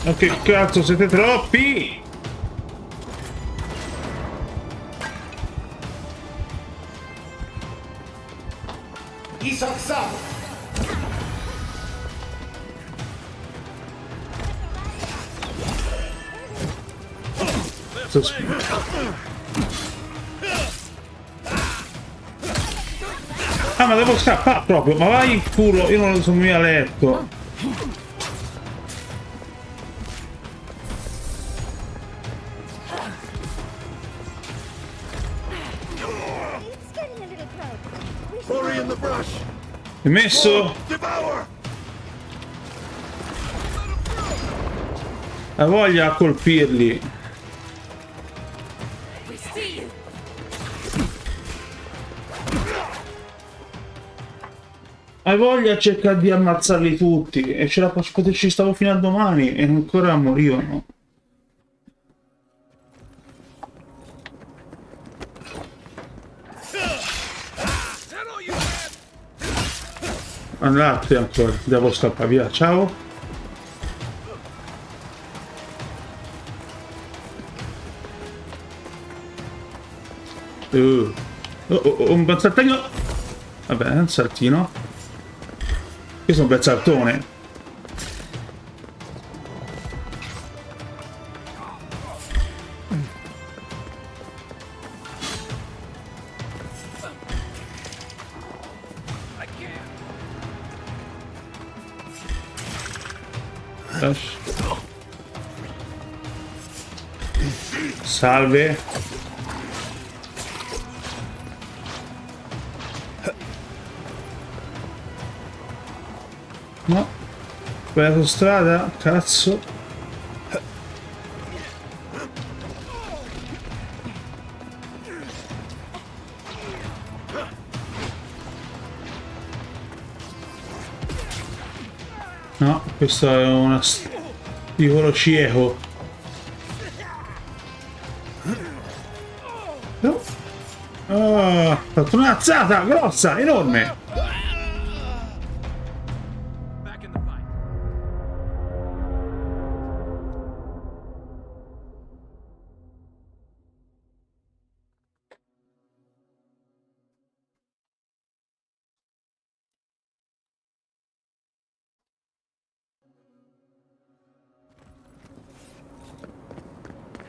Ma che cazzo, siete troppi! Ah, ma devo scappare proprio, ma vai in culo, io non lo sono mica letto. Hai messo? Hai voglia a colpirli. Hai voglia a cercare di ammazzarli tutti e ce la posso, ci stavo fino a domani e ancora morivano. Andate ancora, devo scappare via, ciao. Un bel saltino. Vabbè, un saltino. Questo è un bel saltone. Salve. No. Quella autostrada? Cazzo. No, questo è una spigolo cieco. No. Oh, ho fatto un'alzata grossa, enorme.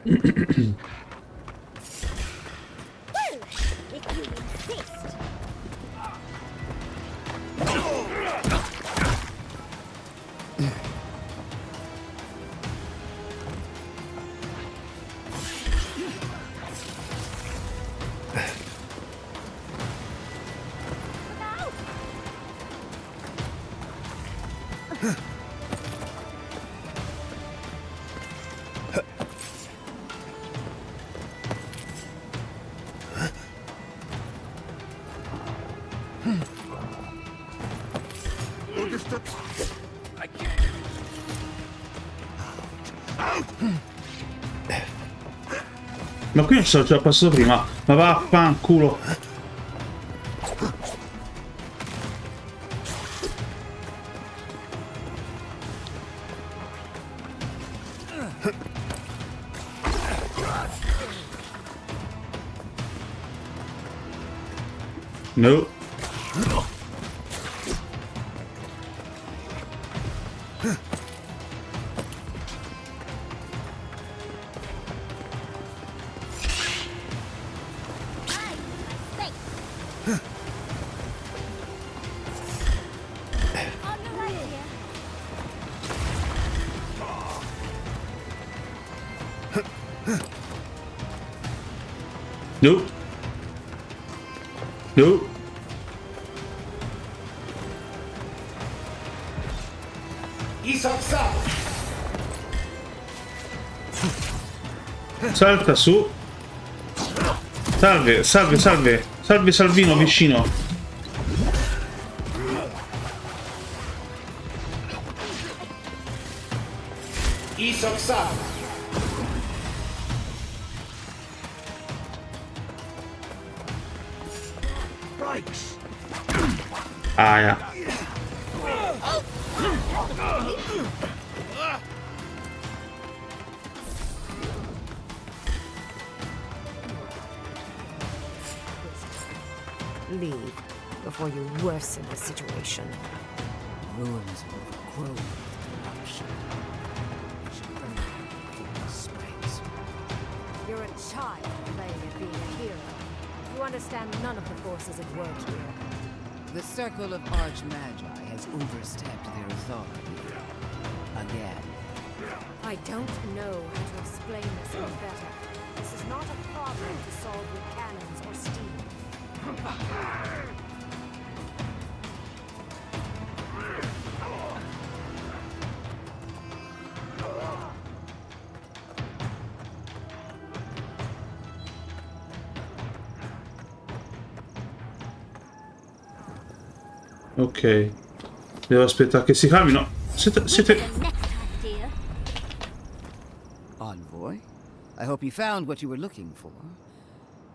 Well, if you insist. Ma qui non sono già passato prima. Ma vaffanculo. No. No. No. Salta su. Salve, salve, salve. Salve Salvino vicino. Ah, ja. Leave before you worsen the situation. Ruins will overgrow corruption. You're a child playing at being a hero. You understand none of the forces at work here. The Circle of Archmagi has overstepped their authority. Again. I don't know how to explain this any better. This is not a problem to solve with cannons or steel. Ok. Devo aspettare che si calmino. Siete... Envoy, I hope you found what you were looking for.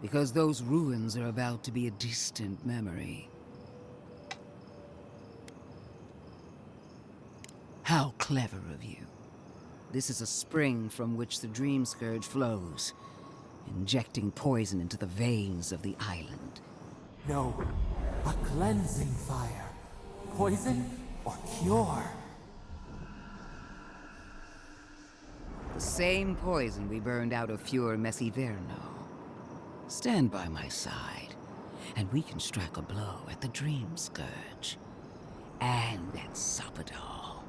Because those ruins are about to be a distant memory. How clever of you. This is a spring from which the Dream Scourge flows, injecting poison into the veins of the island. No, a cleansing fire. Poison or cure? The same poison we burned out of Fior Messiverno. Stand by my side, and we can strike a blow at the Dream Scourge. And at Sopadal.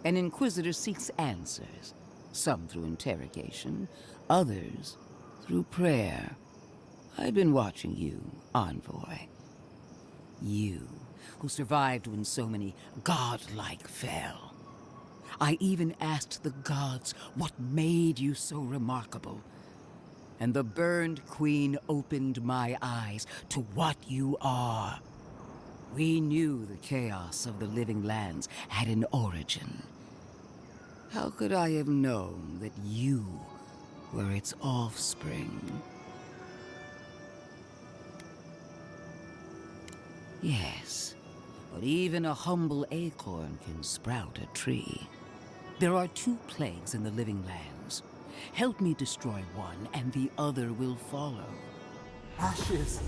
An Inquisitor seeks answers, some through interrogation, others through prayer. I've been watching you, Envoy. You, who survived when so many godlike fell. I even asked the gods what made you so remarkable. And the Burned Queen opened my eyes to what you are. We knew the chaos of the living lands had an origin. How could I have known that you were its offspring? Yes, but even a humble acorn can sprout a tree. There are 2 plagues in the living lands. Help me destroy one, and the other will follow. Ashes.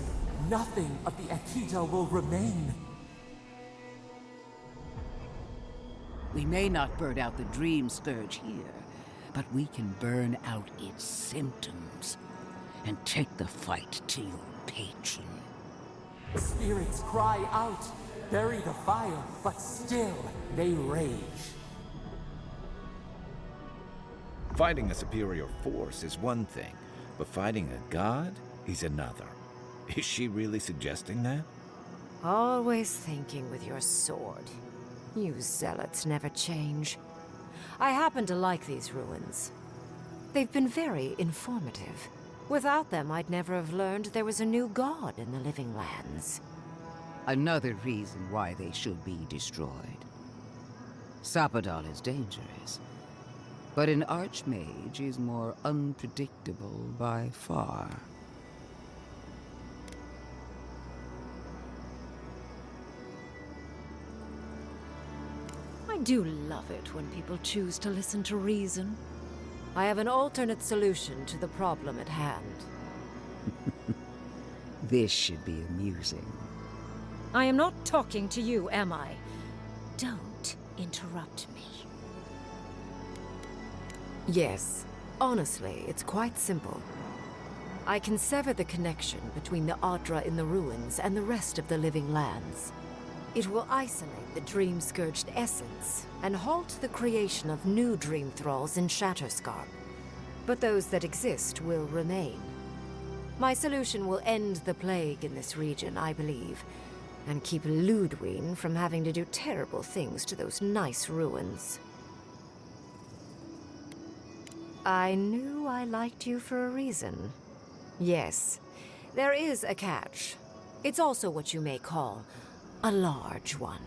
Nothing of the Akita will remain. We may not burn out the dream scourge here, but we can burn out its symptoms and take the fight to your patron. Spirits cry out, bury the fire, but still they rage. Fighting a superior force is one thing, but fighting a god is another. Is she really suggesting that? Always thinking with your sword. You zealots never change. I happen to like these ruins. They've been very informative. Without them, I'd never have learned there was a new god in the Living Lands. Another reason why they should be destroyed. Sapadal is dangerous, but an archmage is more unpredictable by far. I do love it when people choose to listen to reason. I have an alternate solution to the problem at hand. This should be amusing. I am not talking to you, am I? Don't interrupt me. Yes, honestly, it's quite simple. I can sever the connection between the Adra in the ruins and the rest of the Living Lands. It will isolate the dream-scourged essence and halt the creation of new dream thralls in Shatterscarp. But those that exist will remain. My solution will end the plague in this region, I believe, and keep Ludwig from having to do terrible things to those nice ruins. I knew I liked you for a reason. Yes, there is a catch. It's also what you may call a large one.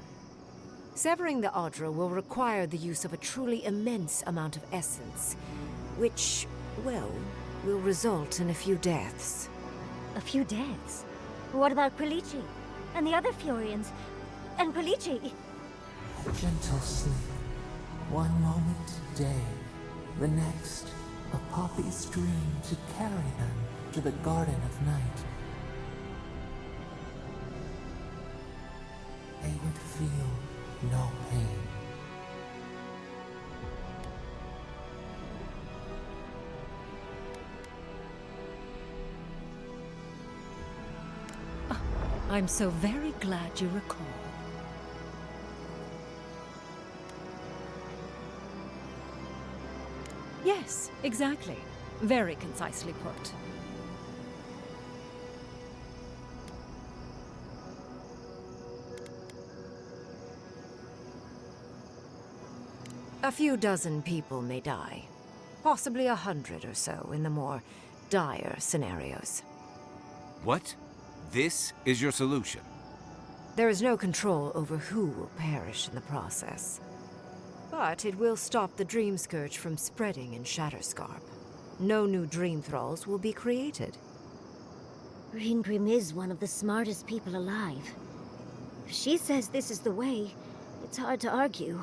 Severing the Adra will require the use of a truly immense amount of essence, which, well, will result in a few deaths. A few deaths? What about Quilici? And the other Furians? And Quilici? Gentle sleep. One moment day, the next, a poppy's dream to carry them to the Garden of Night. They would feel no pain. I'm so very glad you recall. Yes, exactly. Very concisely put. A few dozen people may die. Possibly 100 or so in the more dire scenarios. What? This is your solution? There is no control over who will perish in the process. But it will stop the Dream Scourge from spreading in Shatterscarp. No new Dream Thralls will be created. Reingrim is one of the smartest people alive. If she says this is the way, it's hard to argue.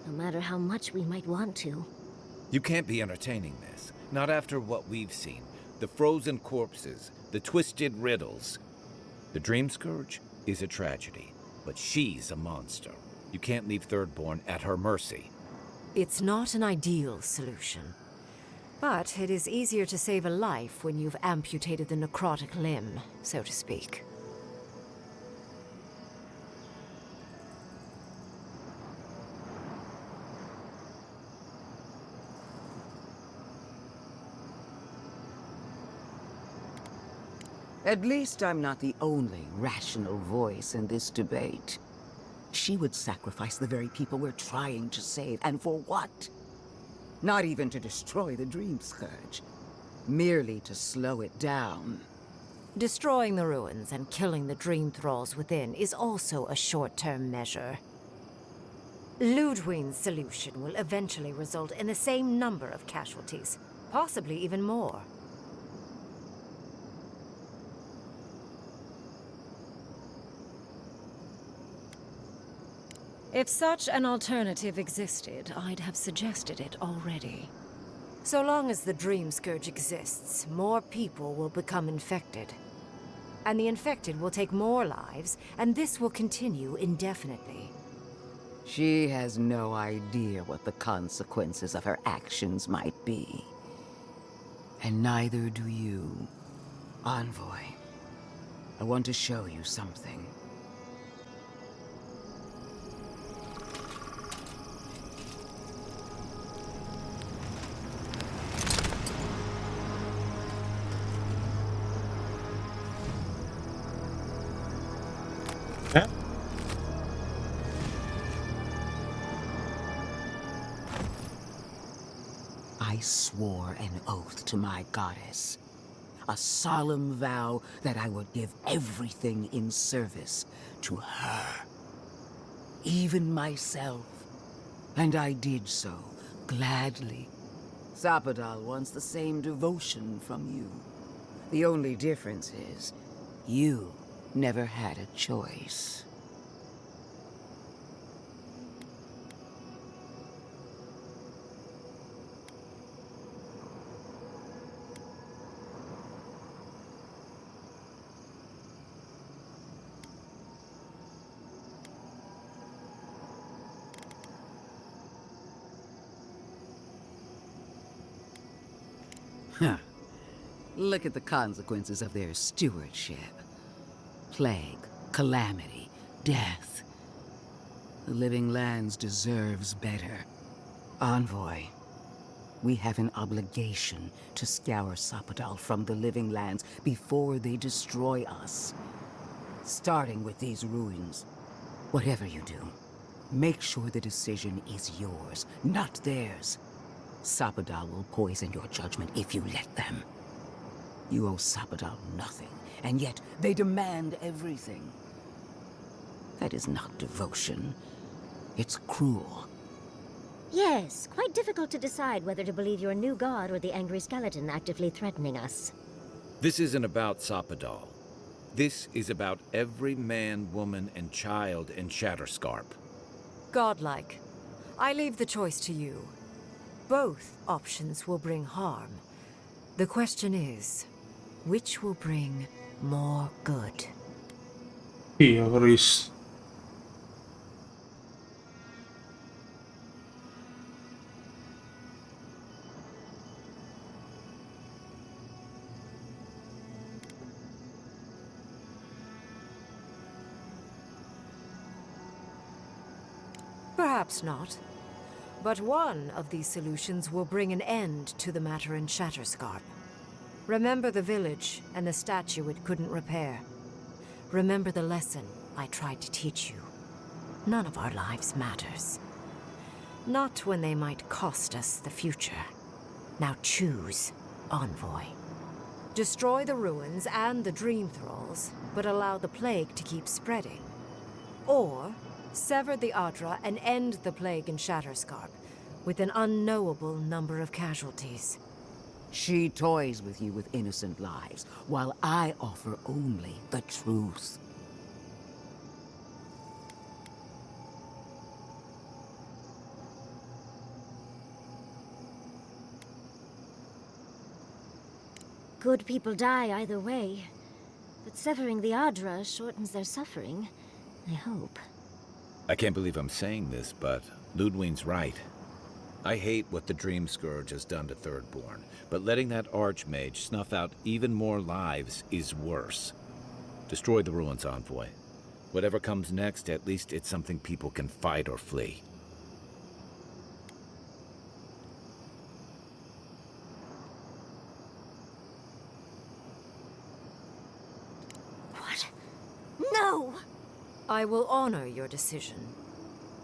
No matter how much we might want to. You can't be entertaining this. Not after what we've seen. The frozen corpses, the twisted riddles. The Dream Scourge is a tragedy, but she's a monster. You can't leave Thirdborn at her mercy. It's not an ideal solution. But it is easier to save a life when you've amputated the necrotic limb, so to speak. At least I'm not the only rational voice in this debate. She would sacrifice the very people we're trying to save, and for what? Not even to destroy the Dream Scourge. Merely to slow it down. Destroying the ruins and killing the Dream Thralls within is also a short-term measure. Ludwig's solution will eventually result in the same number of casualties, possibly even more. If such an alternative existed, I'd have suggested it already. So long as the Dream Scourge exists, more people will become infected. And the infected will take more lives, and this will continue indefinitely. She has no idea what the consequences of her actions might be. And neither do you. Envoy, I want to show you something. Eh? I swore an oath to my goddess. A solemn vow that I would give everything in service to her. Even myself. And I did so, gladly. Sapadal wants the same devotion from you. The only difference is, you never had a choice. Huh. Look at the consequences of their stewardship. Plague, calamity, death. The Living Lands deserves better. Envoy, we have an obligation to scour Sapadal from the Living Lands before they destroy us. Starting with these ruins. Whatever you do, make sure the decision is yours, not theirs. Sapadal will poison your judgment if you let them. You owe Sapadal nothing, and yet they demand everything. That is not devotion. It's cruel. Yes, quite difficult to decide whether to believe your new god or the angry skeleton actively threatening us. This isn't about Sapadal. This is about every man, woman, and child in Shatterscarp. Godlike. I leave the choice to you. Both options will bring harm. The question is, which will bring more good? Io Cristo. Perhaps not. But one of these solutions will bring an end to the matter in Shatterscarp. Remember the village and the statue it couldn't repair. Remember the lesson I tried to teach you. None of our lives matters. Not when they might cost us the future. Now choose, Envoy. Destroy the ruins and the Dream Thralls, but allow the plague to keep spreading. Or sever the Adra and end the plague in Shatterscarp, with an unknowable number of casualties. She toys with you with innocent lives, while I offer only the truth. Good people die either way, but severing the Adra shortens their suffering, I hope. I can't believe I'm saying this, but Ludwig's right. I hate what the Dream Scourge has done to Thirdborn, but letting that Archmage snuff out even more lives is worse. Destroy the ruins, Envoy. Whatever comes next, at least it's something people can fight or flee. What? No! I will honor your decision,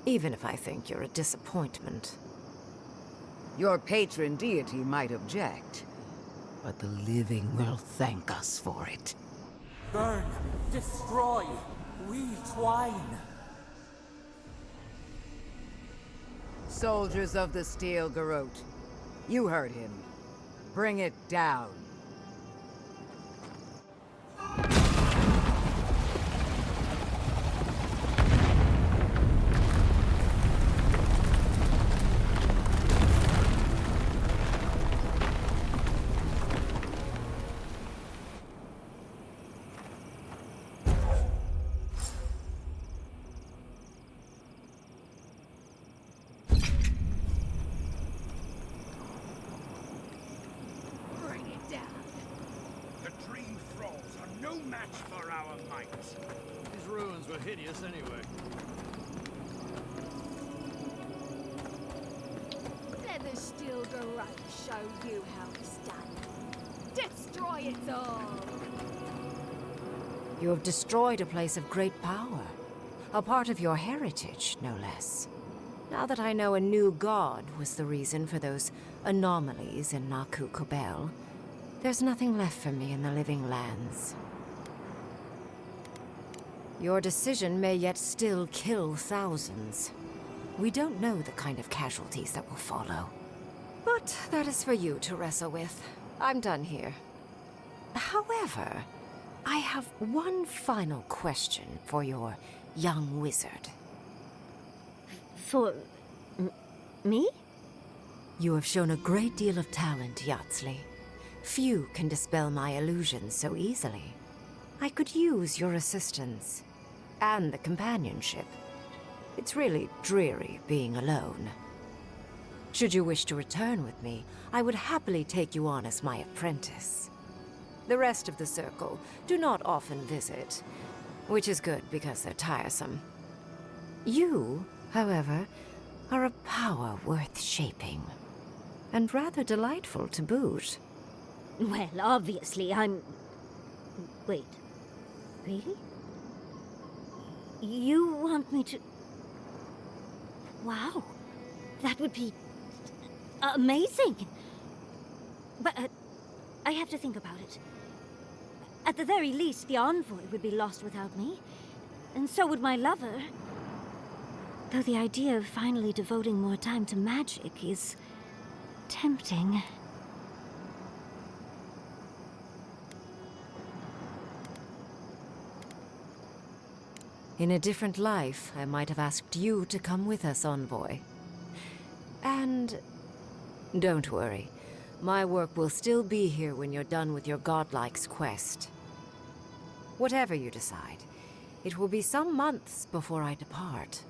even if I think you're a disappointment. Your patron deity might object, but the living will thank us for it. Burn, destroy, we twine. Soldiers of the Steel Garrote, you heard him. Bring it down. no match for our might. These ruins were hideous anyway. Let the steel garage show you how it's done. Destroy it all! You have destroyed a place of great power. A part of your heritage, no less. Now that I know a new god was the reason for those anomalies in Naku Kobel, there's nothing left for me in the living lands. Your decision may yet still kill thousands. We don't know the kind of casualties that will follow. But that is for you to wrestle with. I'm done here. However, I have one final question for your young wizard. For... me? You have shown a great deal of talent, Yatsley. Few can dispel my illusions so easily. I could use your assistance. And the companionship. It's really dreary being alone. Should you wish to return with me, I would happily take you on as my apprentice. The rest of the circle do not often visit, which is good because they're tiresome. You, however, are a power worth shaping, and rather delightful to boot. Well, obviously, I'm... Wait. Really? You want me to... Wow. That would be... amazing! But, I have to think about it. At the very least, the envoy would be lost without me. And so would my lover. Though the idea of finally devoting more time to magic is... tempting. In a different life, I might have asked you to come with us, Envoy. And... don't worry. My work will still be here when you're done with your godlike's quest. Whatever you decide, it will be some months before I depart.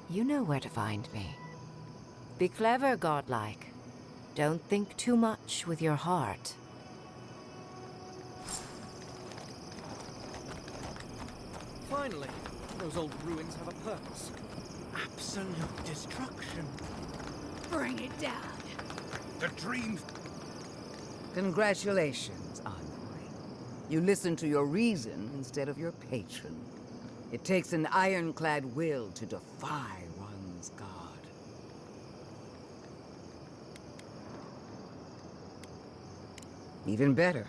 You know where to find me. Be clever, godlike. Don't think too much with your heart. Finally, those old ruins have a purpose. Absolute destruction. Bring it down! The dream... Congratulations, Envoy. You listened to your reason instead of your patron. It takes an ironclad will to defy one's god. Even better.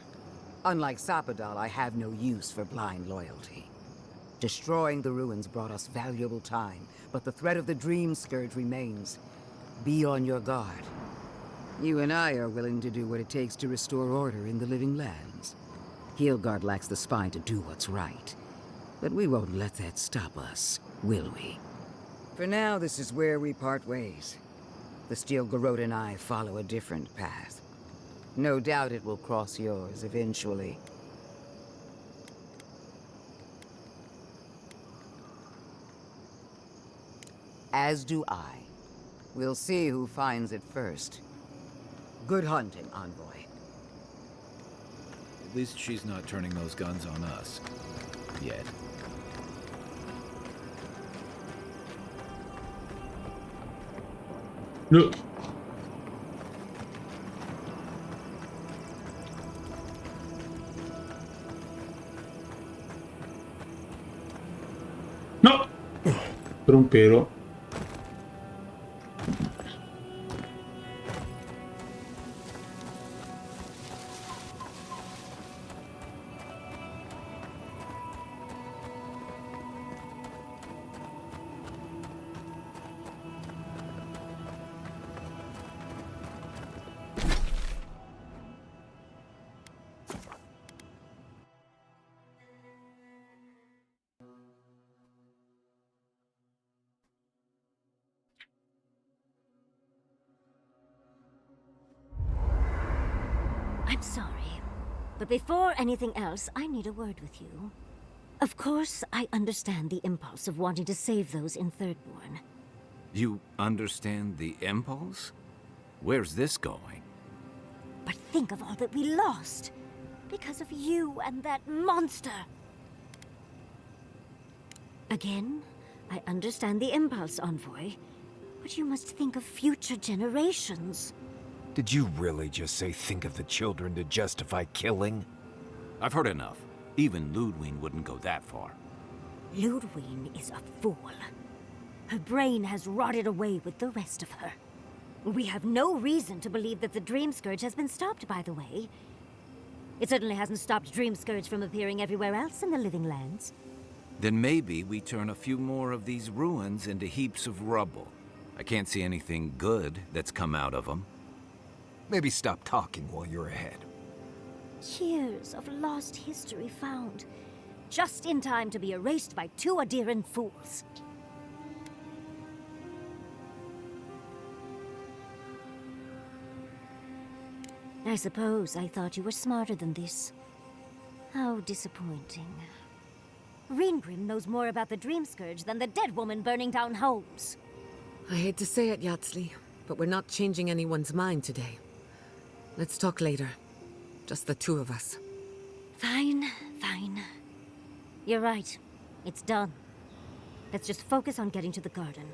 Unlike Sapadal, I have no use for blind loyalty. Destroying the ruins brought us valuable time, but the threat of the Dream Scourge remains. Be on your guard. You and I are willing to do what it takes to restore order in the living lands. Heelguard lacks the spine to do what's right. But we won't let that stop us, will we? For now, this is where we part ways. The Steel Garrote and I follow a different path. No doubt it will cross yours eventually. As do I. We'll see who finds it first. Good hunting, Envoy. At least she's not turning those guns on us. Yet. No. No! Per un pelo. I'm sorry, but before anything else, I need a word with you. Of course, I understand the impulse of wanting to save those in Thirdborn. You understand the impulse? Where's this going? But think of all that we lost. Because of you and that monster. Again, I understand the impulse, Envoy. But you must think of future generations. Did you really just say think of the children to justify killing? I've heard enough. Even Ludwig wouldn't go that far. Ludwig is a fool. Her brain has rotted away with the rest of her. We have no reason to believe that the Dream Scourge has been stopped, by the way. It certainly hasn't stopped Dream Scourge from appearing everywhere else in the Living Lands. Then maybe we turn a few more of these ruins into heaps of rubble. I can't see anything good that's come out of them. Maybe stop talking while you're ahead. Years of lost history found, just in time to be erased by two Adiran fools. I suppose I thought you were smarter than this. How disappointing. Reengrim knows more about the Dream Scourge than the dead woman burning down homes. I hate to say it, Yatsli, but we're not changing anyone's mind today. Let's talk later. Just the two of us. Fine, fine. You're right. It's done. Let's just focus on getting to the garden.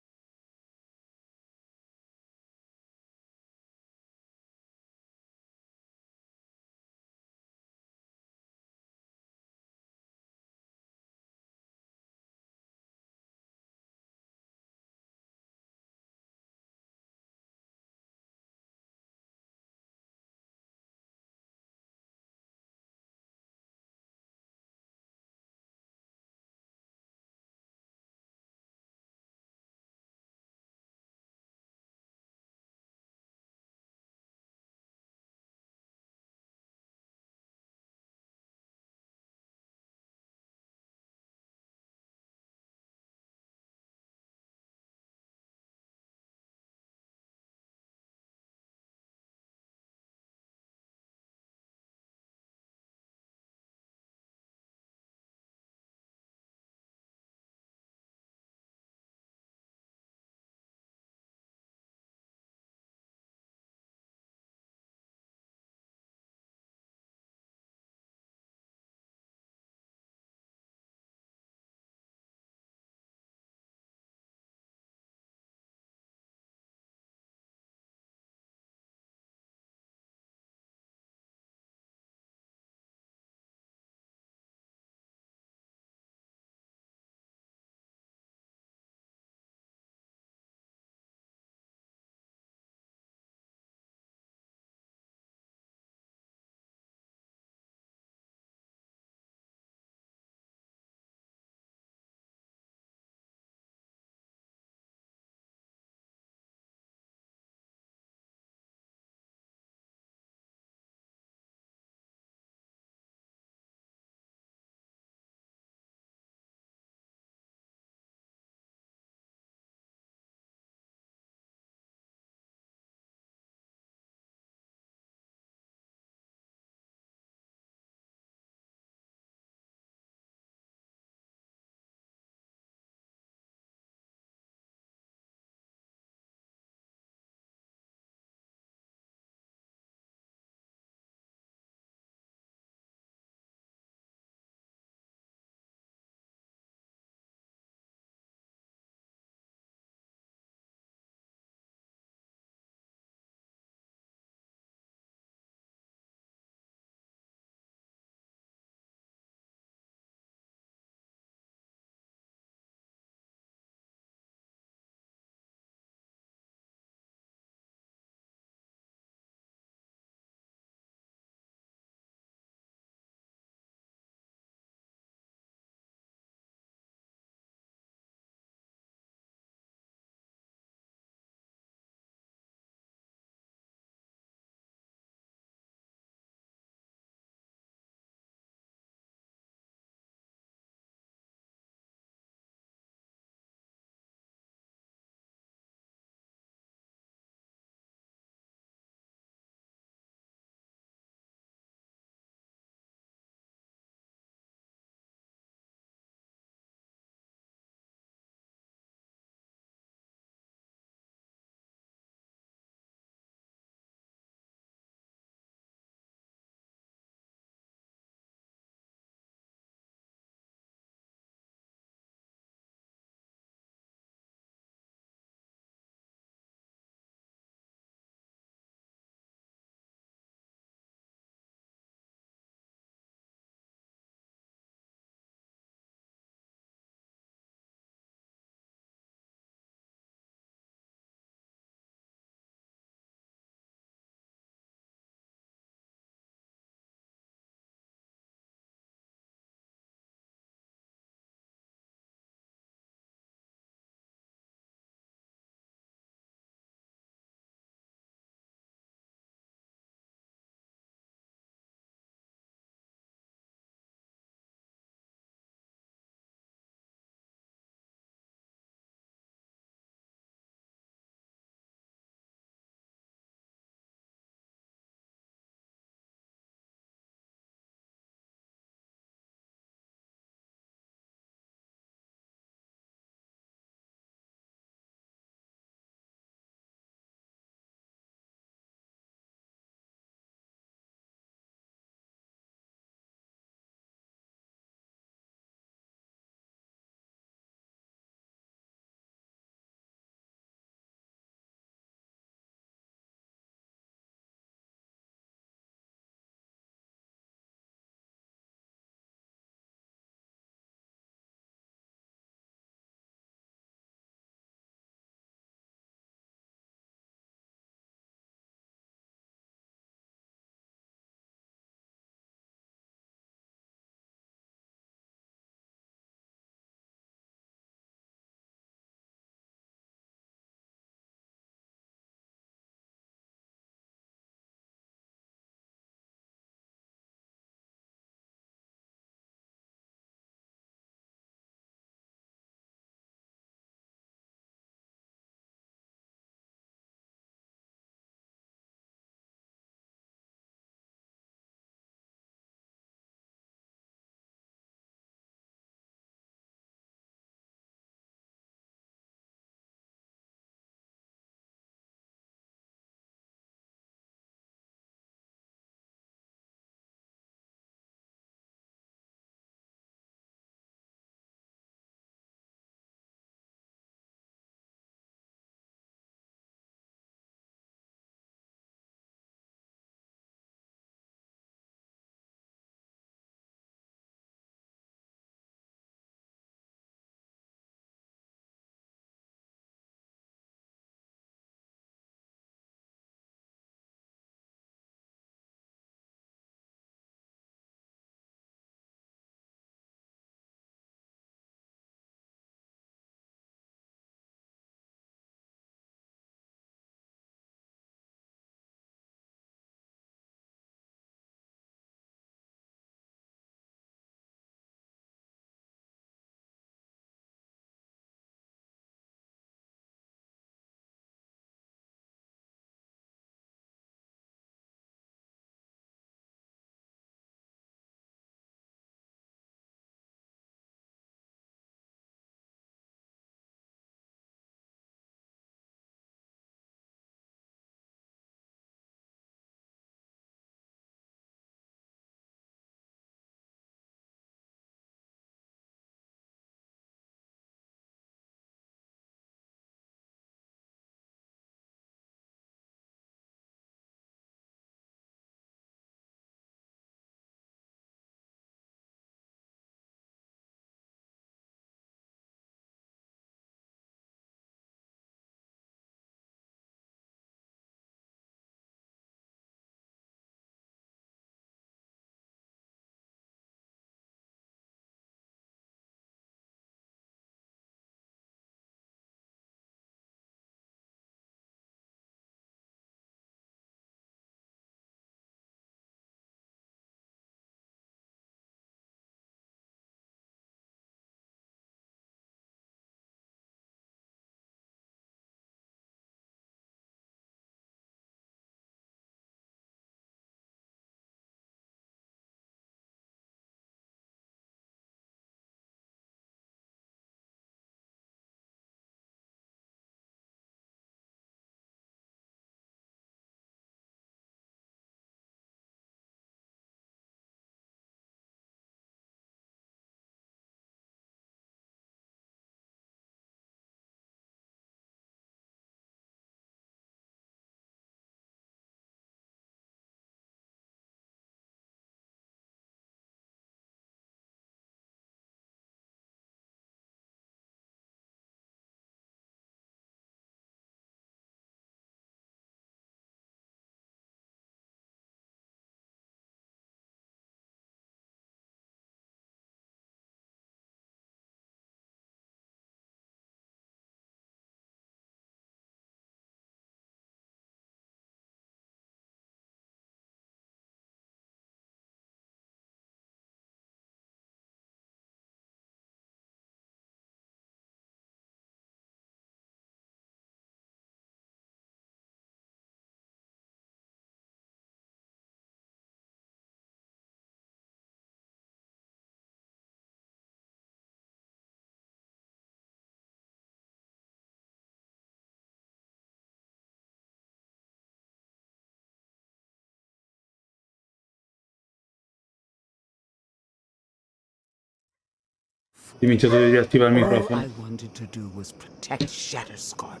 Dimenticato di attivare il All microfono. I wanted to do was protect Shatterscarp.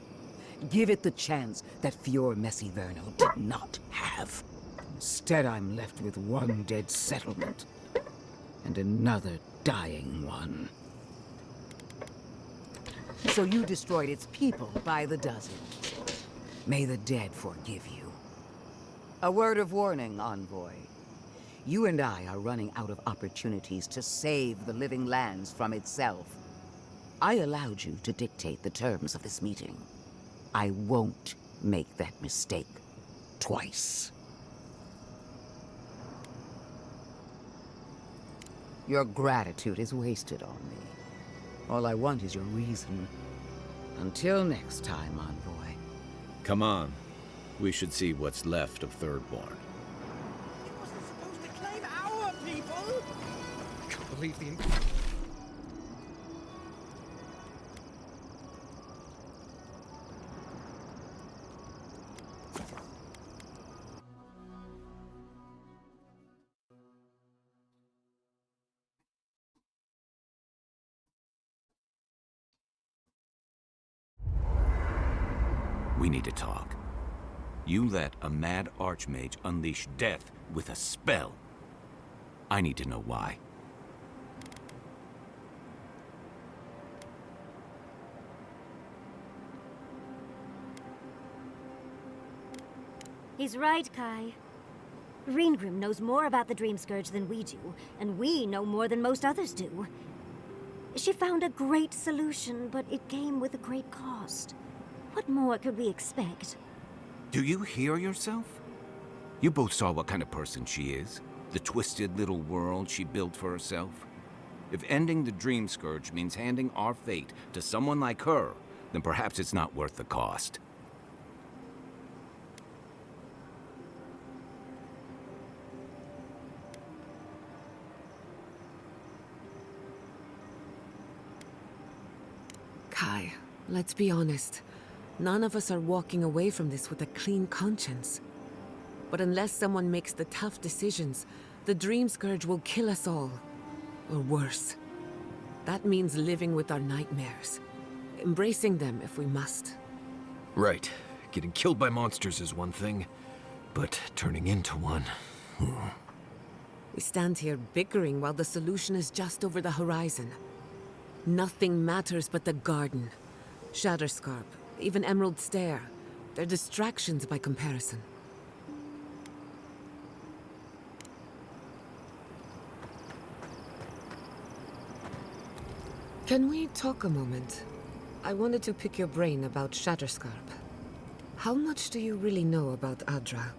Give it the chance that Fior Messiverno did not have. Instead, I'm left with one dead settlement. And another dying one. So you destroyed its people by the dozens. May the dead forgive you. A word of warning, Envoy. You and I are running out of opportunities to save the living lands from itself. I allowed you to dictate the terms of this meeting. I won't make that mistake twice. Your gratitude is wasted on me. All I want is your reason. Until next time, Envoy. Come on. We should see what's left of Thirdborn. He wasn't supposed to claim our people! I can't believe the... We need to talk. You let a mad archmage unleash death with a spell. I need to know why. He's right, Kai. Reengrim knows more about the Dream Scourge than we do, and we know more than most others do. She found a great solution, but it came with a great cost. What more could we expect? Do you hear yourself? You both saw what kind of person she is. The twisted little world she built for herself. If ending the Dream Scourge means handing our fate to someone like her, then perhaps it's not worth the cost. Kai, let's be honest. None of us are walking away from this with a clean conscience. But unless someone makes the tough decisions, the Dream Scourge will kill us all. Or worse. That means living with our nightmares. Embracing them if we must. Right. Getting killed by monsters is one thing, but turning into one... We stand here bickering while the solution is just over the horizon. Nothing matters but the garden. Shatterscarp, even Emerald Stair. They're distractions by comparison. Can we talk a moment? I wanted to pick your brain about Shatterscarp. How much do you really know about Adra?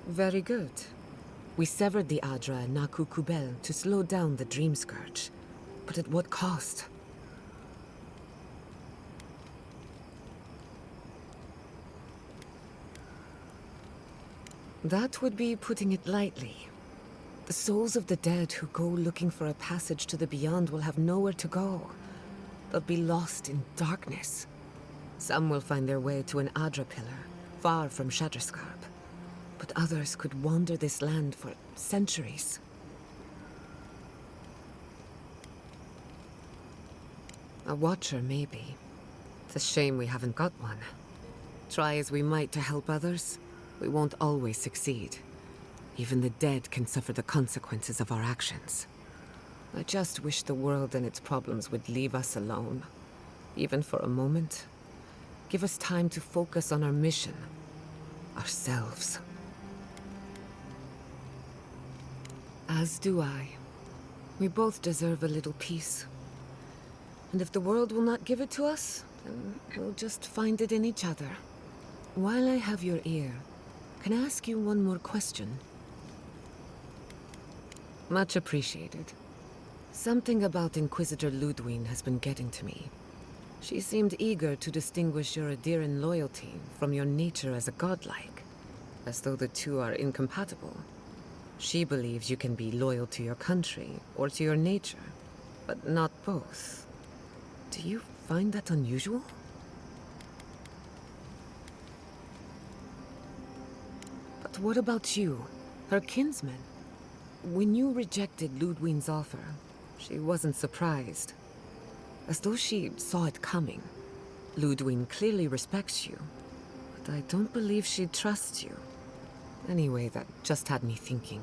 Very good. We severed the Adra and Naku Kubel to slow down the Dream Scourge. But at what cost? That would be putting it lightly. The souls of the dead who go looking for a passage to the beyond will have nowhere to go. They'll be lost in darkness. Some will find their way to an Adra pillar, far from Shatterscarp. But others could wander this land for centuries. A watcher, maybe. It's a shame we haven't got one. Try as we might to help others, we won't always succeed. Even the dead can suffer the consequences of our actions. I just wish the world and its problems would leave us alone. Even for a moment. Give us time to focus on our mission. Ourselves. As do I. We both deserve a little peace. And if the world will not give it to us, then we'll just find it in each other. While I have your ear, can I ask you one more question? Much appreciated. Something about Inquisitor Ludwine has been getting to me. She seemed eager to distinguish your Adiran loyalty from your nature as a godlike, as though the two are incompatible. She believes you can be loyal to your country or to your nature, but not both. Do you find that unusual? But what about you, her kinsman? When you rejected Ludwine's offer, she wasn't surprised. As though she saw it coming. Ludwine clearly respects you, but I don't believe she trusts you. Anyway, that just had me thinking.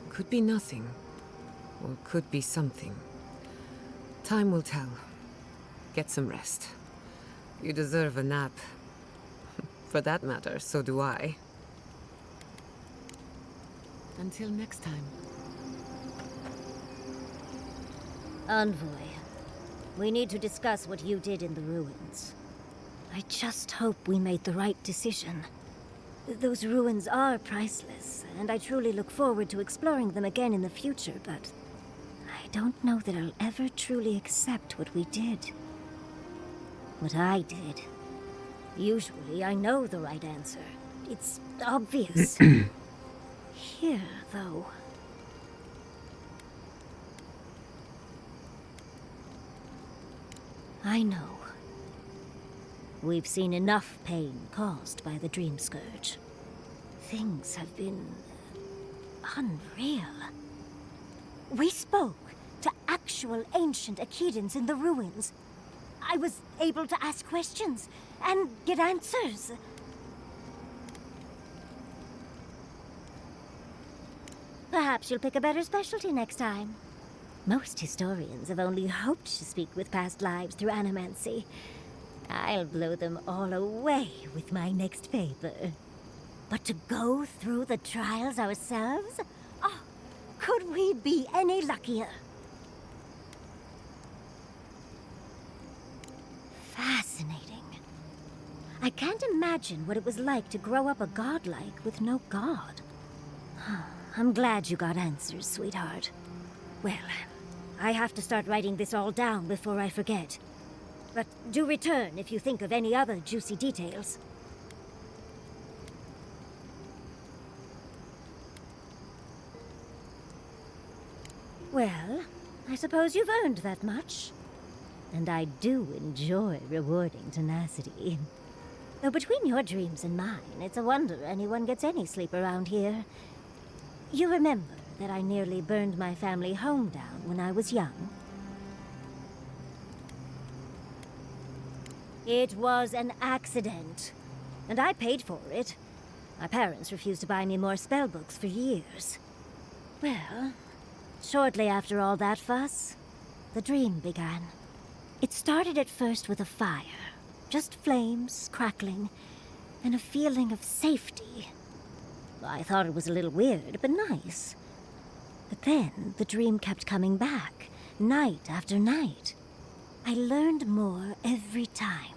Could be nothing, or could be something. Time will tell. Get some rest. You deserve a nap. For that matter, so do I. Until next time. Envoy, we need to discuss what you did in the ruins. I just hope we made the right decision. Those ruins are priceless, and I truly look forward to exploring them again in the future, but I don't know that I'll ever truly accept what we did. What I did. Usually, I know the right answer. It's obvious. Here, though. I know. We've seen enough pain caused by the Dream Scourge. Things have been unreal. We spoke to actual ancient Akidans in the ruins. I was able to ask questions and get answers. Perhaps you'll pick a better specialty next time. Most historians have only hoped to speak with past lives through animancy. I'll blow them all away with my next paper. But to go through the trials ourselves? Oh, could we be any luckier? Fascinating. I can't imagine what it was like to grow up a godlike with no god. I'm glad you got answers, sweetheart. Well, I have to start writing this all down before I forget. But do return if you think of any other juicy details. Well, I suppose you've earned that much. And I do enjoy rewarding tenacity. Though between your dreams and mine, it's a wonder anyone gets any sleep around here. You remember that I nearly burned my family home down when I was young? It was an accident, and I paid for it. My parents refused to buy me more spellbooks for years. Well, shortly after all that fuss, the dream began. It started at first with a fire, just flames crackling, and a feeling of safety. I thought it was a little weird, but nice. But then the dream kept coming back, night after night. I learned more every time.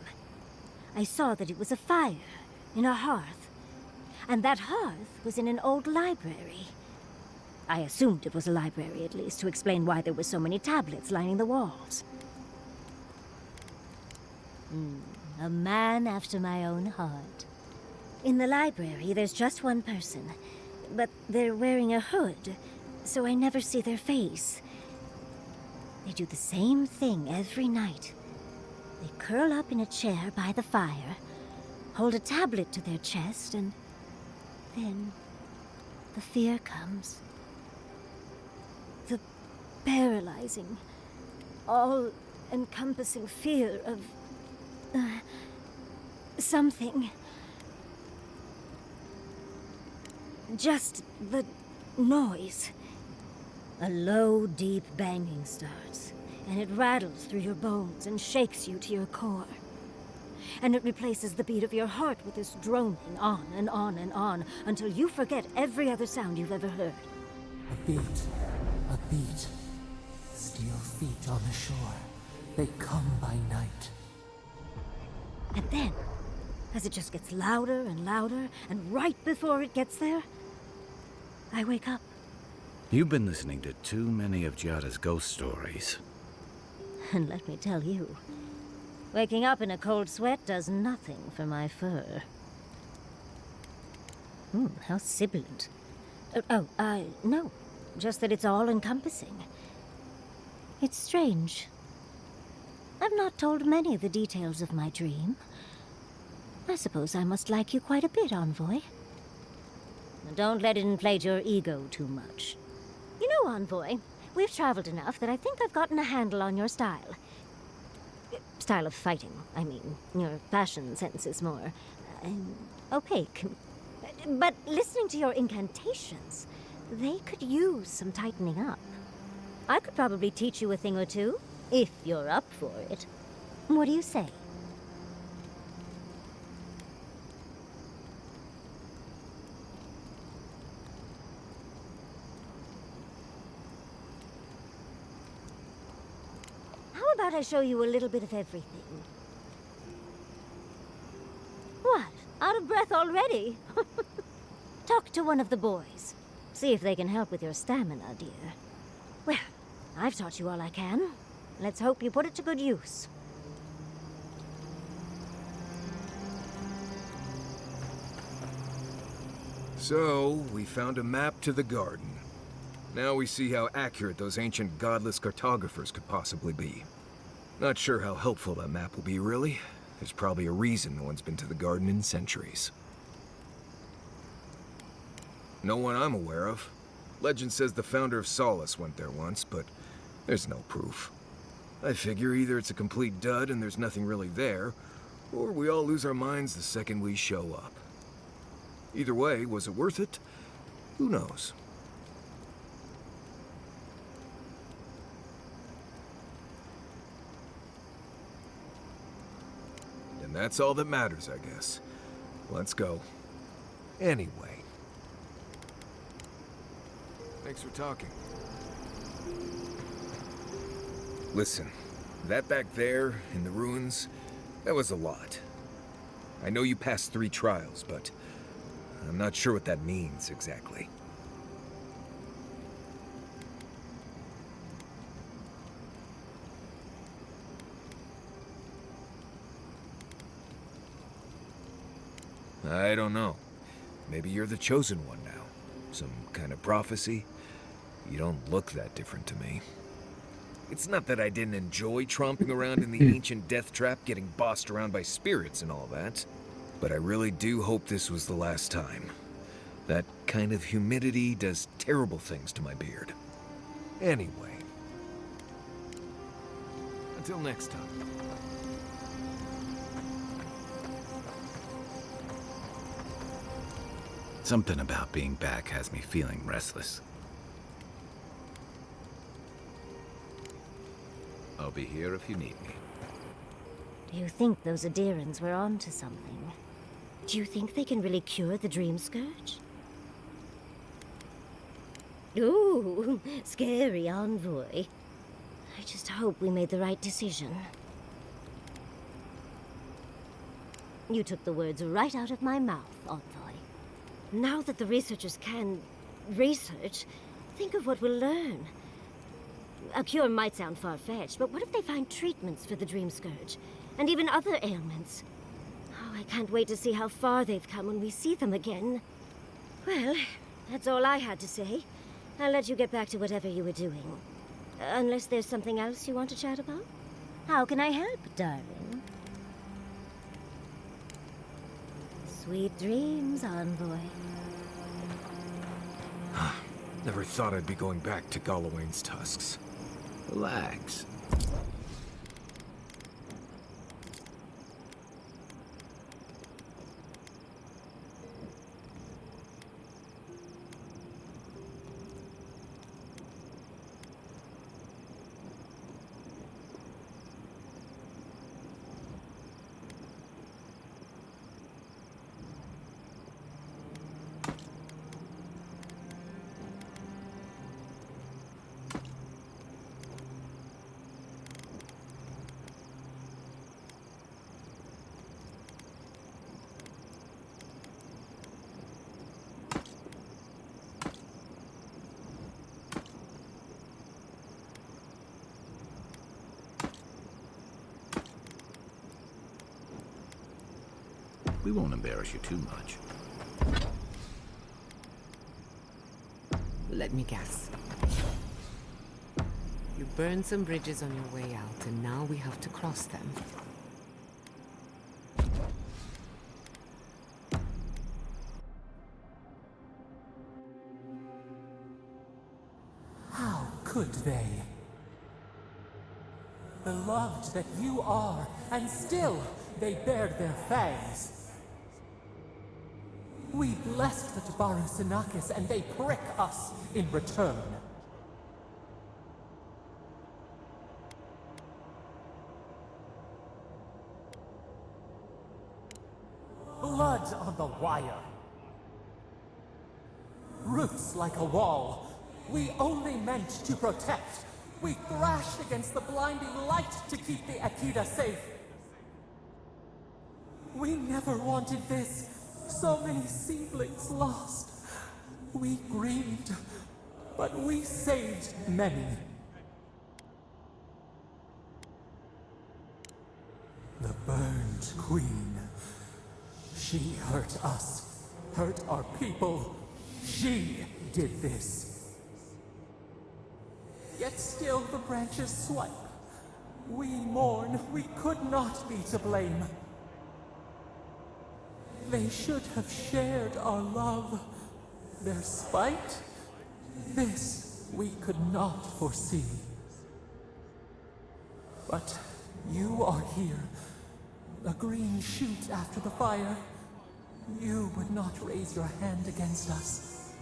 I saw that it was a fire in a hearth, and that hearth was in an old library. I assumed it was a library, at least, to explain why there were so many tablets lining the walls. A man after my own heart. In the library, there's just one person, but they're wearing a hood, so I never see their face. They do the same thing every night. They curl up in a chair by the fire, hold a tablet to their chest, and then the fear comes. The paralyzing, all-encompassing fear of something. Just the noise. A low, deep banging starts, and it rattles through your bones and shakes you to your core. And it replaces the beat of your heart with this droning on and on and on until you forget every other sound you've ever heard. A beat. Steel feet on the shore. They come by night. And then, as it just gets louder and louder, and right before it gets there, I wake up. You've been listening to too many of Giada's ghost stories. And let me tell you, waking up in a cold sweat does nothing for my fur. How sibilant. No. Just that it's all-encompassing. It's strange. I've not told many of the details of my dream. I suppose I must like you quite a bit, Envoy. Don't let it inflate your ego too much. You know, Envoy, we've traveled enough that I think I've gotten a handle on your style. Style of fighting, I mean. Your fashion sense is more opaque. But listening to your incantations, they could use some tightening up. I could probably teach you a thing or two, if you're up for it. What do you say? How about I show you a little bit of everything? What? Out of breath already? Talk to one of the boys. See if they can help with your stamina, dear. Well, I've taught you all I can. Let's hope you put it to good use. So, we found a map to the garden. Now we see how accurate those ancient godless cartographers could possibly be. Not sure how helpful that map will be, really. There's probably a reason no one's been to the garden in centuries. No one I'm aware of. Legend says the founder of Solace went there once, but there's no proof. I figure either it's a complete dud and there's nothing really there, or we all lose our minds the second we show up. Either way, was it worth it? Who knows? And that's all that matters, I guess. Let's go. Anyway. Thanks for talking. Listen, that back there, in the ruins, that was a lot. I know you passed 3 trials, but I'm not sure what that means exactly. I don't know. Maybe you're the chosen one now. Some kind of prophecy? You don't look that different to me. It's not that I didn't enjoy tromping around in the ancient death trap, getting bossed around by spirits and all that. But I really do hope this was the last time. That kind of humidity does terrible things to my beard. Anyway. Until next time. Something about being back has me feeling restless. I'll be here if you need me. Do you think those Adirans were onto something? Do you think they can really cure the Dream Scourge? Ooh, scary Envoy. I just hope we made the right decision. You took the words right out of my mouth, Envoy. Now that the researchers can research, think of what we'll learn. A cure might sound far-fetched, but what if they find treatments for the Dream Scourge? And even other ailments? Oh, I can't wait to see how far they've come when we see them again. Well, that's all I had to say. I'll let you get back to whatever you were doing. Unless there's something else you want to chat about? How can I help, darling? Sweet dreams, Envoy. Never thought I'd be going back to Galawain's tusks. Relax. We won't embarrass you too much. Let me guess. You burned some bridges on your way out, and now we have to cross them. could they? Beloved that you are, and still they bared their fangs. We blessed the Tabaru Sinakis, and they prick us in return. Blood on the wire. Roots like a wall. We only meant to protect. We thrashed against the blinding light to keep the Akita safe. We never wanted this. So many seedlings lost. We grieved, but we saved many. The burned queen. She hurt us, hurt our people. She did this. Yet still the branches swipe. We mourn, we could not be to blame. They should have shared our love. Their spite? This we could not foresee. But you are here. A green shoot after the fire. You would not raise your hand against us.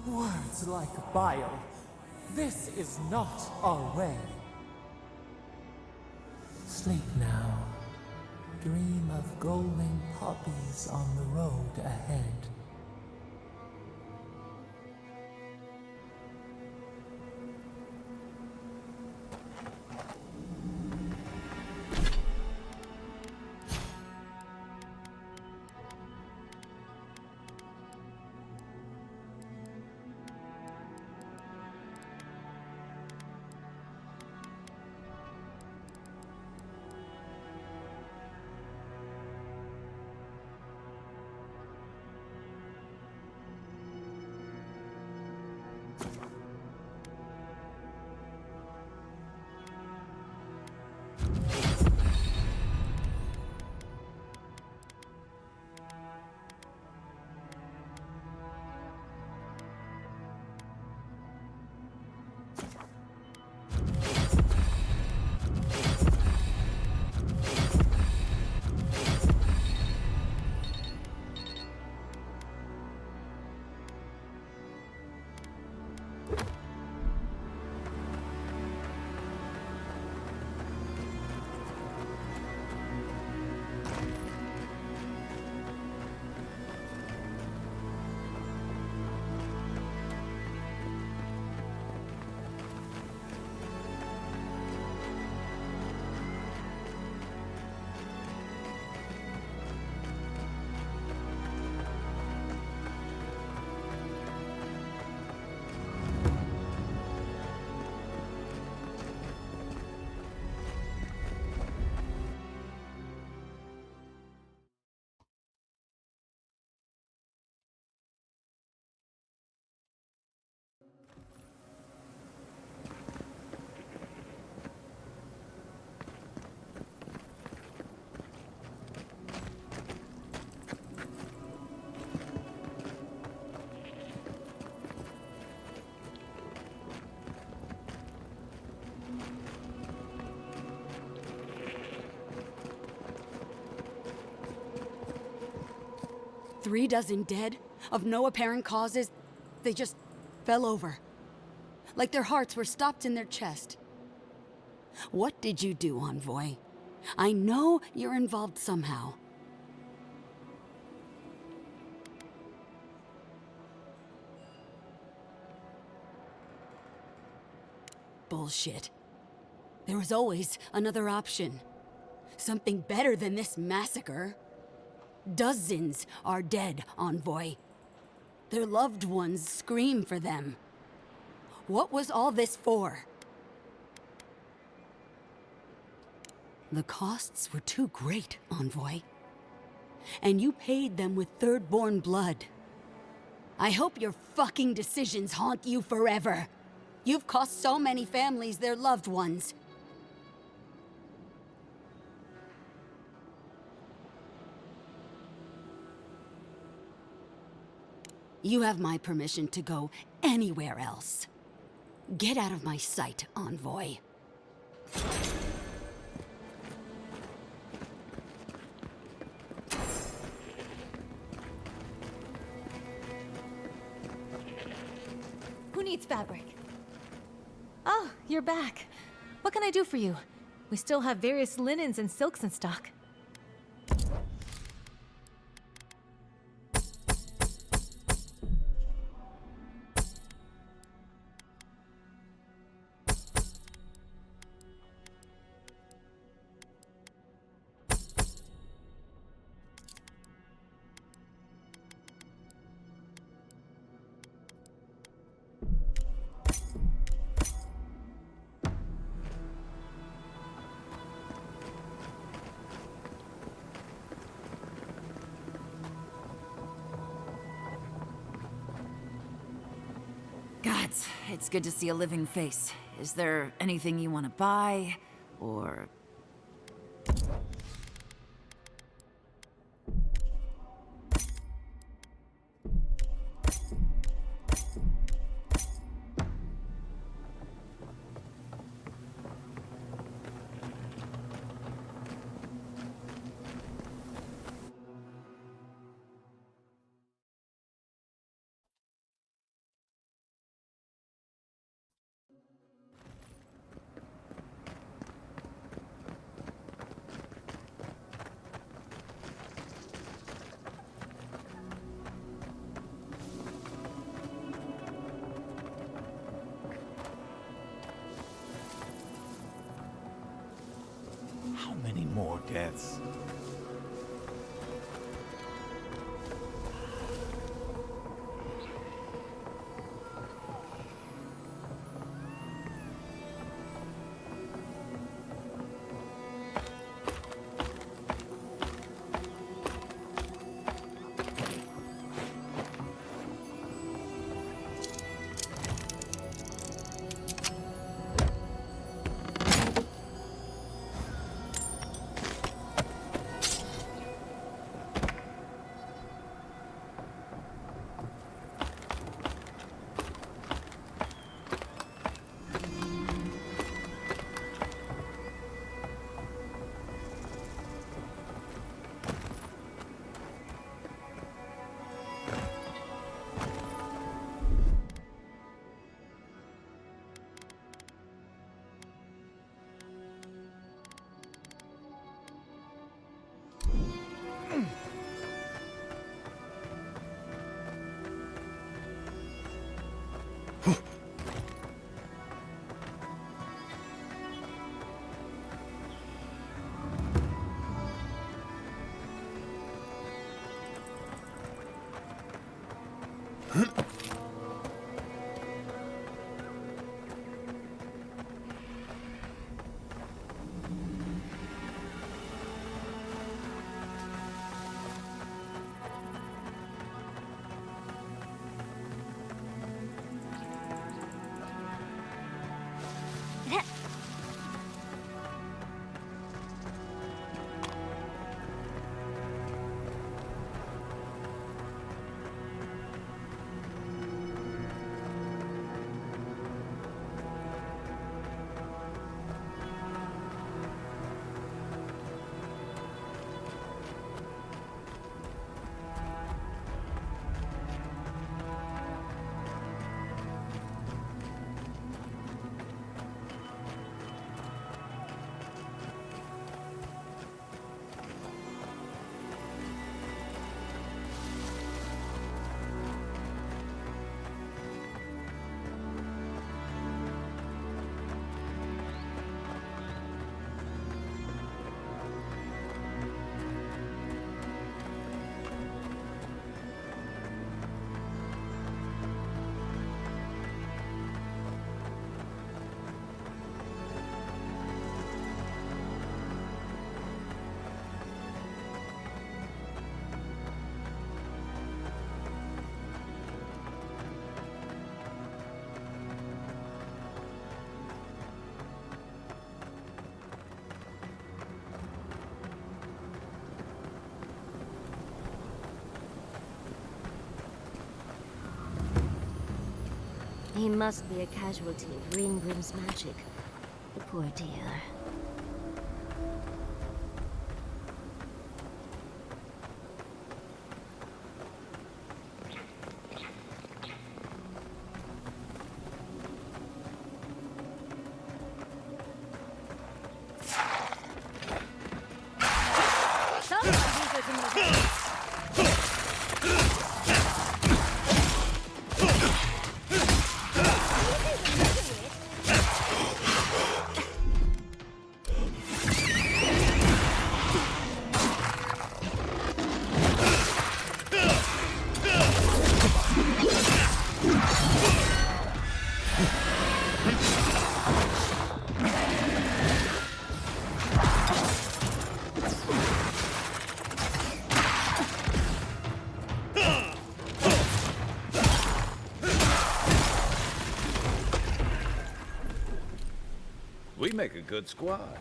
Words like bile. This is not our way. Sleep now. Dream of golden poppies on the road ahead. Three dozen dead, of no apparent causes. They just fell over. Like their hearts were stopped in their chest. What did you do, Envoy? I know you're involved somehow. Bullshit. There was always another option. Something better than this massacre. Dozens are dead, Envoy. Their loved ones scream for them. What was all this for? The costs were too great, Envoy. And you paid them with third-born blood. I hope your fucking decisions haunt you forever. You've cost so many families their loved ones. You have my permission to go anywhere else. Get out of my sight, envoy. Who needs fabric? Oh, you're back. What can I do for you? We still have various linens and silks in stock. Gods, it's good to see a living face. Is there anything you want to buy, or... How many more deaths? He must be a casualty of Greengrim's magic. The poor dear. We make a good squad.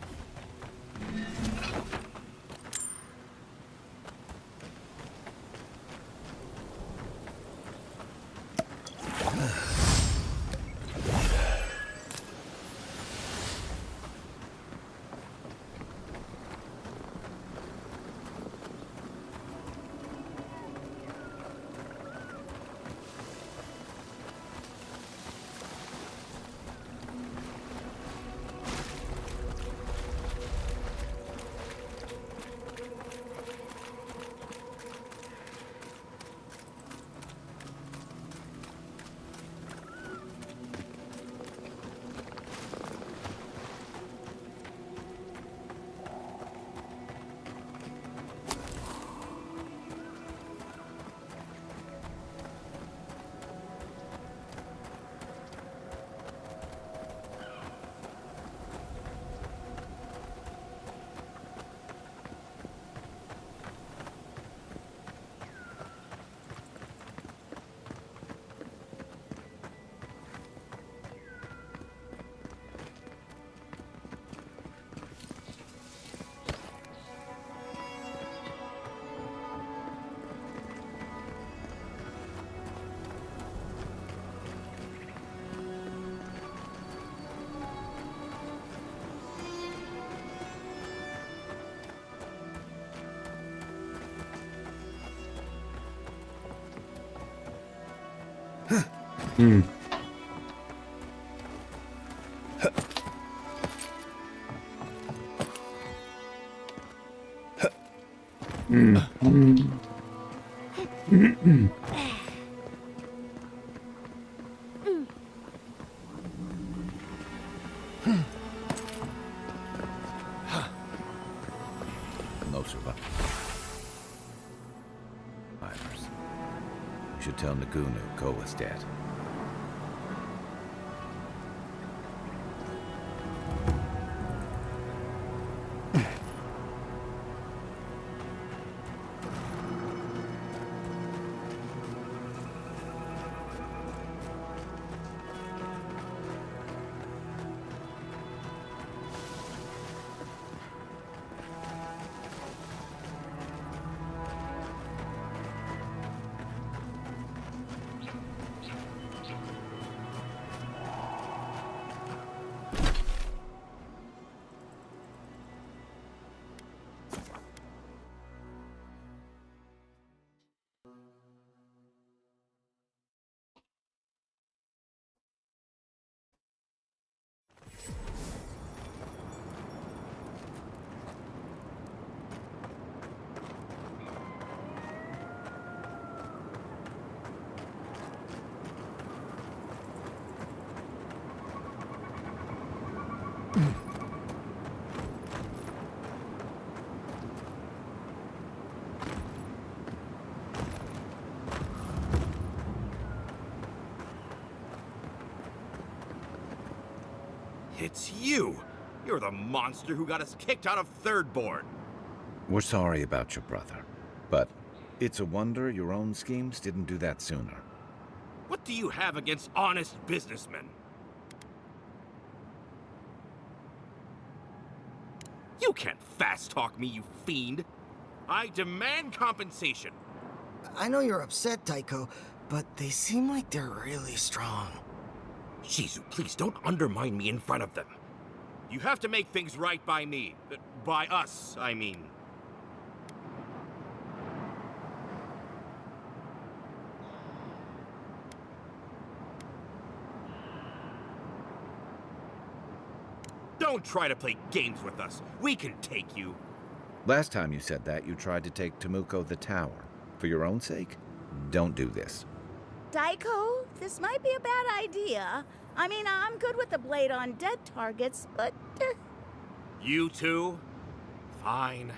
Hmm. No survivors. Should tell Nagunu Koa's dead. It's you! You're the monster who got us kicked out of Thirdborn! We're sorry about your brother, but it's a wonder your own schemes didn't do that sooner. What do you have against honest businessmen? You can't fast-talk me, you fiend! I demand compensation! I know you're upset, Tycho, but they seem like they're really strong. Shizu, please don't undermine me in front of them. You have to make things right by me. By us, I mean. Don't try to play games with us. We can take you. Last time you said that, you tried to take Temuko the tower. For your own sake, don't do this. Daiko, this might be a bad idea. I mean, I'm good with the blade on dead targets, but... You too? Fine.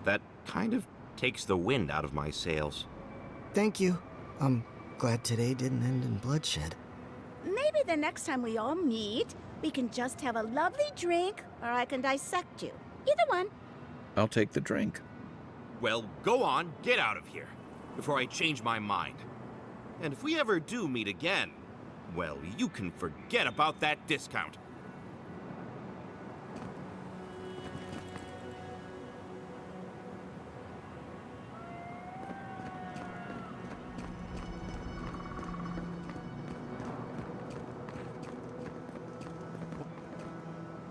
That kind of takes the wind out of my sails. Thank you. I'm glad today didn't end in bloodshed. Maybe the next time we all meet, we can just have a lovely drink, or I can dissect you. Either one. I'll take the drink. Well, go on, get out of here, before I change my mind. And if we ever do meet again, well, you can forget about that discount.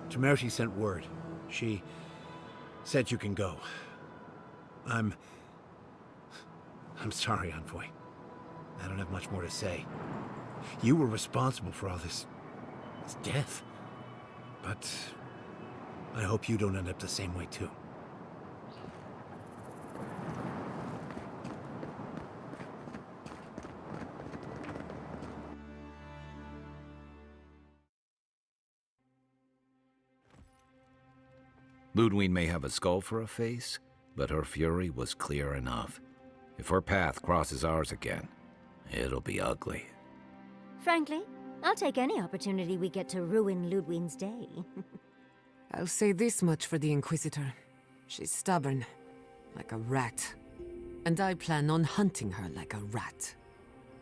Temerity sent word. She said you can go. I'm sorry, Envoy. I don't have much more to say. You were responsible for all this death. But I hope you don't end up the same way, too. Ludwig may have a skull for a face, but her fury was clear enough. If her path crosses ours again, it'll be ugly. Frankly, I'll take any opportunity we get to ruin Ludwig's day. I'll say this much for the Inquisitor. She's stubborn, like a rat. And I plan on hunting her like a rat.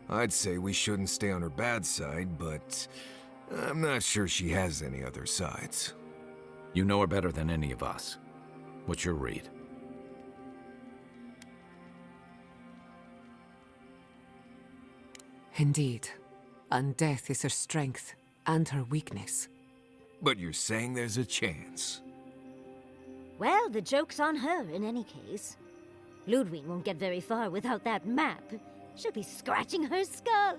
I'd say we shouldn't stay on her bad side, but I'm not sure she has any other sides. You know her better than any of us. What's your read? Indeed. And death is her strength and her weakness. But you're saying there's a chance. Well, the joke's on her in any case. Ludwig won't get very far without that map. She'll be scratching her skull.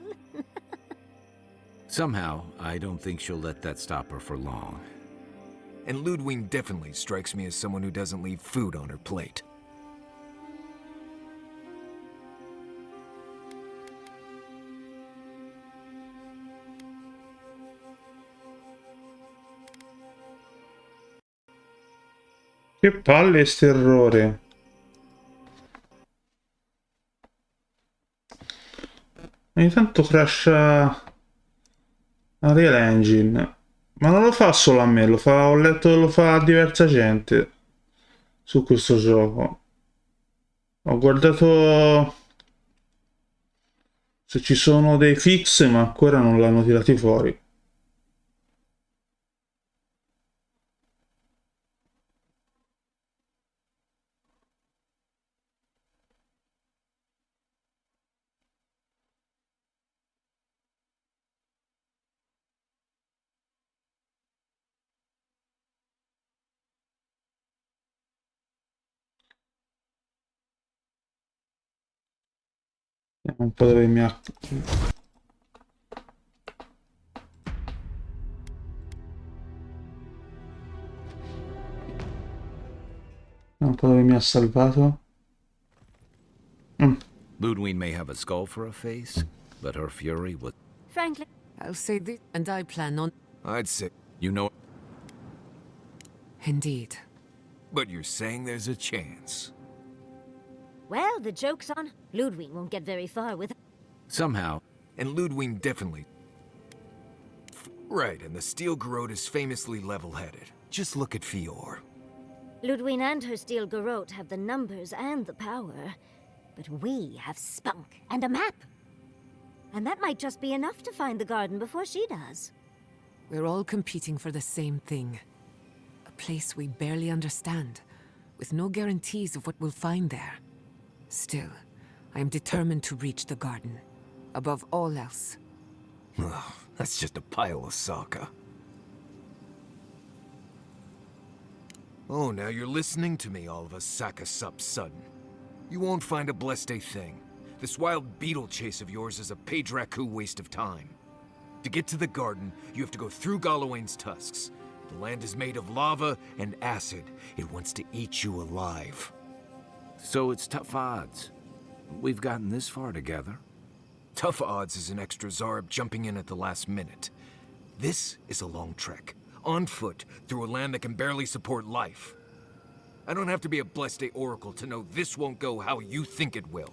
Somehow, I don't think she'll let that stop her for long. And Ludwig definitely strikes me as someone who doesn't leave food on her plate. Che palle sto errore. Ogni tanto crasha Unreal Engine. Ma non lo fa solo a me, ho letto che lo fa a diversa gente su questo gioco. Ho guardato se ci sono dei fix, ma ancora non l'hanno tirati fuori. Vediamo un po' dove mi ha... Un po' dove mi ha salvato. Ludwig may have a skull for a face, but her fury was... Frankly, I'll say this, and I plan on... I'd say, you know... Indeed. But you're saying there's a chance. well, the joke's on. Ludwig won't get very far with... Somehow, and Ludwig definitely... Right, and the Steel Garrote is famously level-headed. Just look at Fior. Ludwig and her Steel Garrote have the numbers and the power, but we have spunk and a map. And that might just be enough to find the garden before she does. We're all competing for the same thing. A place we barely understand, with no guarantees of what we'll find there. Still, I am determined to reach the garden, above all else. That's just a pile of Sokka. Oh, now you're listening to me, all of a Sokka sup sudden. You won't find a blessed a thing. This wild beetle chase of yours is a Padraku waste of time. To get to the garden, you have to go through Galawain's tusks. The land is made of lava and acid. It wants to eat you alive. So it's tough odds. We've gotten this far together. Tough odds is an extra Zarb jumping in at the last minute. This is a long trek, on foot, through a land that can barely support life. I don't have to be a Blessed Day Oracle to know this won't go how you think it will.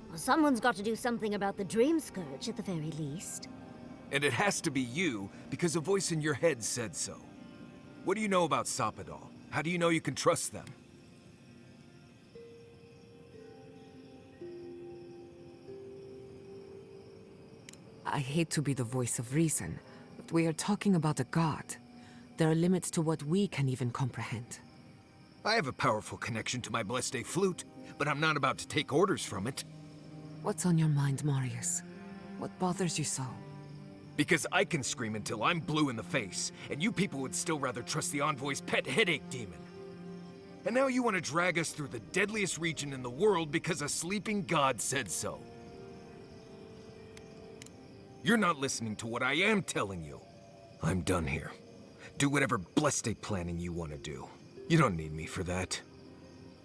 Well, someone's got to do something about the Dream Scourge at the very least. And it has to be you, because a voice in your head said so. What do you know about Soppadal? How do you know you can trust them? I hate to be the voice of reason, but we are talking about a god. There are limits to what we can even comprehend. I have a powerful connection to my Blessed Day flute, but I'm not about to take orders from it. What's on your mind, Marius? What bothers you so? Because I can scream until I'm blue in the face, and you people would still rather trust the Envoy's pet headache demon. And now you want to drag us through the deadliest region in the world because a sleeping god said so. You're not listening to what I am telling you. I'm done here. Do whatever Blessed Day planning you want to do. You don't need me for that.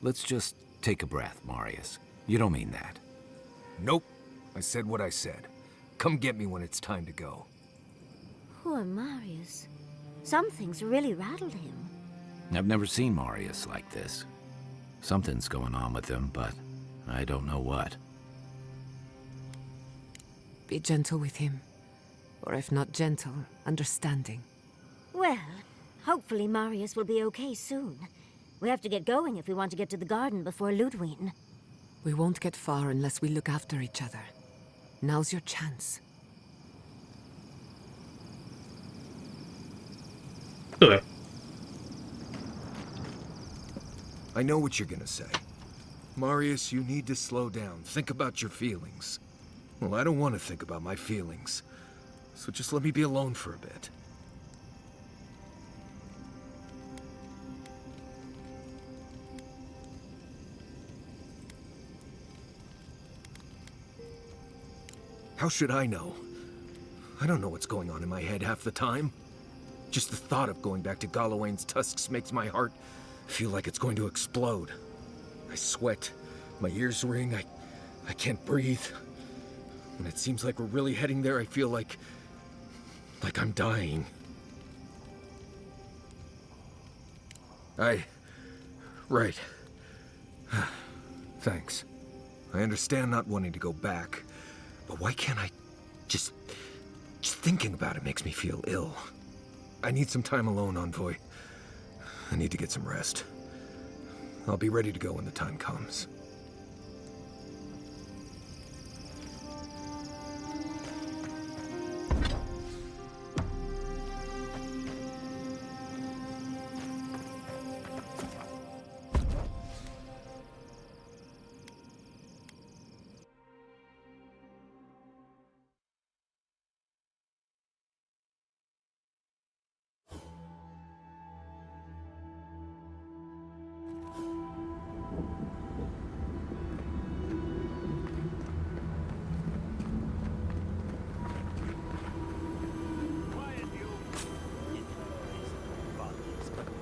Let's just take a breath, Marius. You don't mean that. Nope. I said what I said. Come get me when it's time to go. Poor Marius. Some things really rattled him. I've never seen Marius like this. Something's going on with him, but I don't know what. Be gentle with him. Or if not gentle, understanding. Well, hopefully Marius will be okay soon. We have to get going if we want to get to the garden before Ludwig. We won't get far unless we look after each other. Now's your chance. Dov'è? I know what you're gonna say. Marius, you need to slow down. Think about your feelings. Well, I don't want to think about my feelings. So just let me be alone for a bit. How should I know? I don't know what's going on in my head half the time. Just the thought of going back to Galawain's tusks makes my heart feel like it's going to explode. I sweat, my ears ring, I can't breathe. When it seems like we're really heading there, I feel like I'm dying. Right. Thanks. I understand not wanting to go back. But why can't I just thinking about it makes me feel ill. I need some time alone, Envoy. I need to get some rest. I'll be ready to go when the time comes.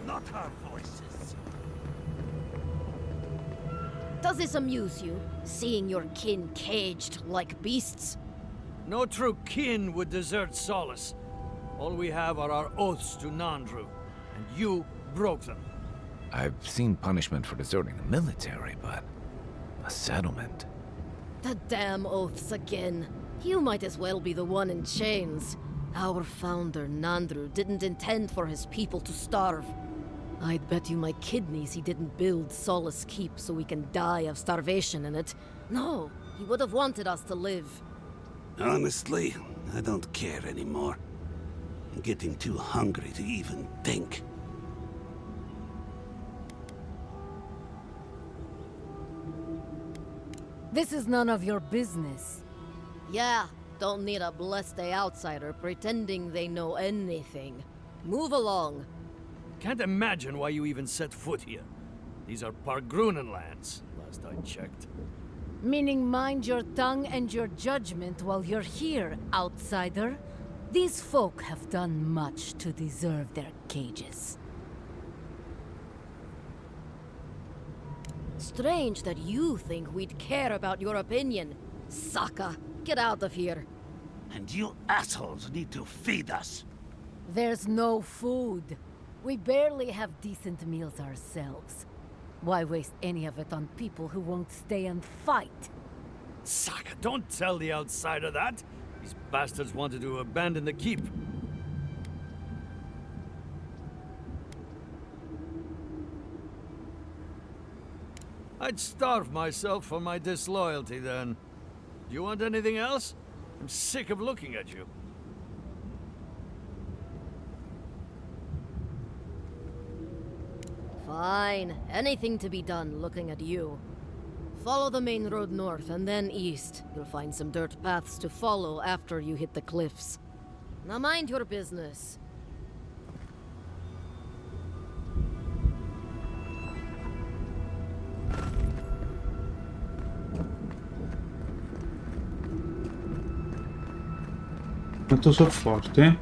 Not our voices. Does this amuse you, seeing your kin caged like beasts? No true kin would desert Solace. All we have are our oaths to Nandru, and you broke them. I've seen punishment for deserting the military, but a settlement. The damn oaths again. You might as well be the one in chains. Our founder, Nandru, didn't intend for his people to starve. I'd bet you my kidneys he didn't build Solace Keep so we can die of starvation in it. No, he would have wanted us to live. Honestly, I don't care anymore. I'm getting too hungry to even think. This is none of your business. Yeah, don't need a blessed outsider pretending they know anything. Move along. Can't imagine why you even set foot here. These are Pargrunen lands, last I checked. Meaning mind your tongue and your judgment while you're here, outsider. These folk have done much to deserve their cages. Strange that you think we'd care about your opinion. Saka, get out of here. And you assholes need to feed us. There's no food. We barely have decent meals ourselves. Why waste any of it on people who won't stay and fight? Saka, don't tell the outsider that! These bastards wanted to abandon the keep. I'd starve myself for my disloyalty then. Do you want anything else? I'm sick of looking at you. Fine. Anything to be done looking at you. Follow the main road north and then east. You'll find some dirt paths to follow after you hit the cliffs. Now mind your business. Quanto sono forte?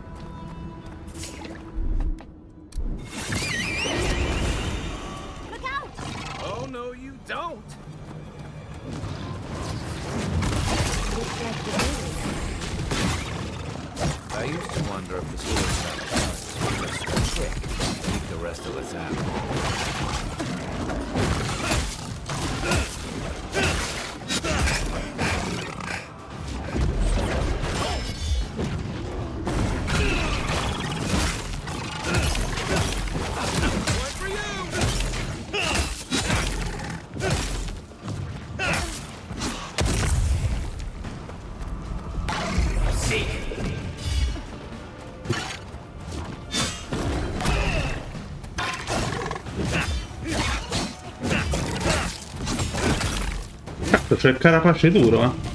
Oh, no, you don't! I used to wonder if the suicide was just a trick to keep the rest of us out. Cazzo, c'è il carapace duro, eh.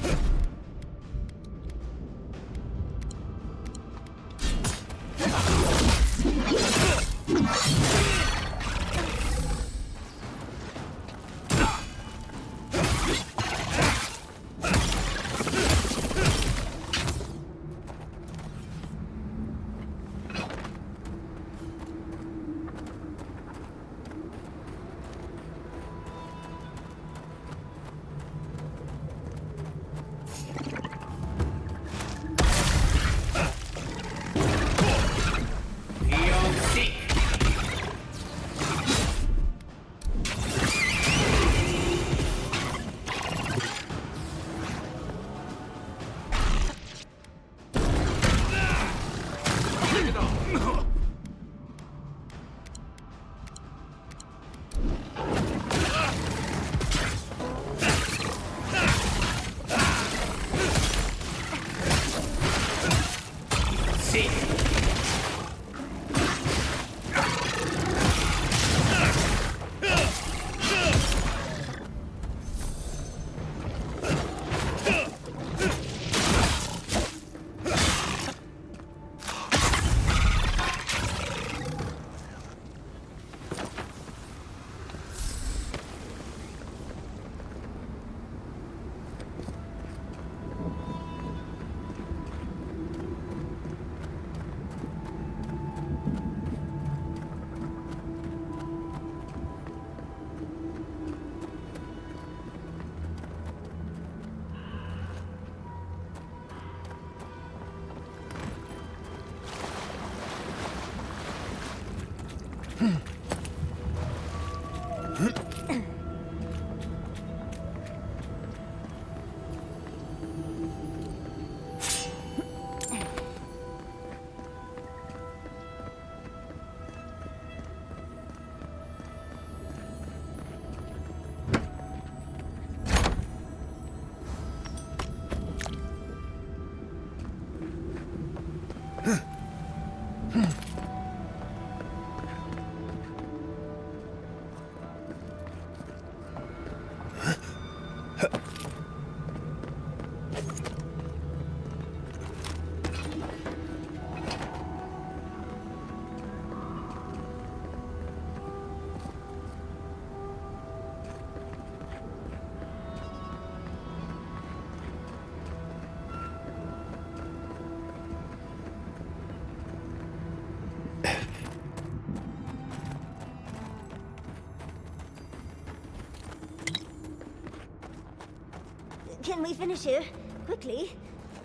Can we finish here? Quickly?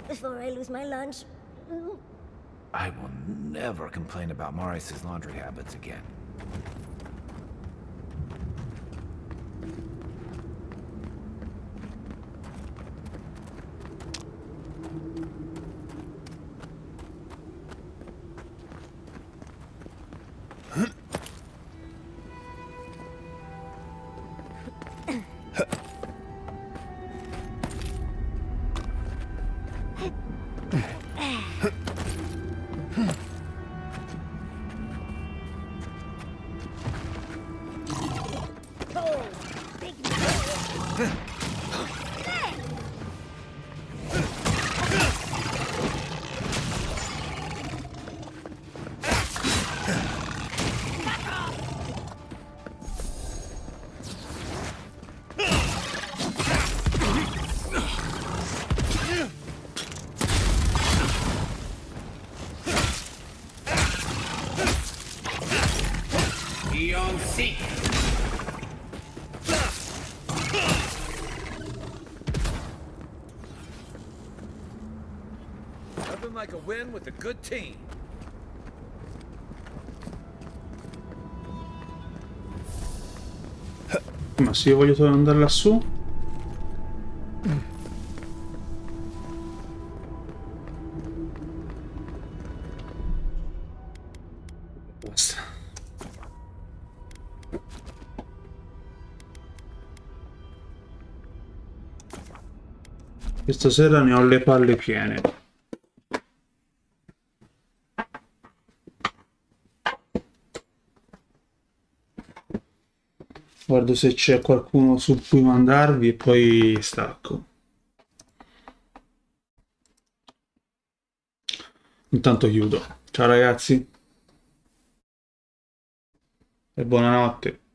Before I lose my lunch. I will never complain about Maurice's laundry habits again. Nothing like a win with a good team. Ma se io voglio solo andare lassù. Basta. Questa sera ne ho le palle piene. Guardo se c'è qualcuno su cui mandarvi e poi stacco. Intanto chiudo. Ciao ragazzi e buonanotte.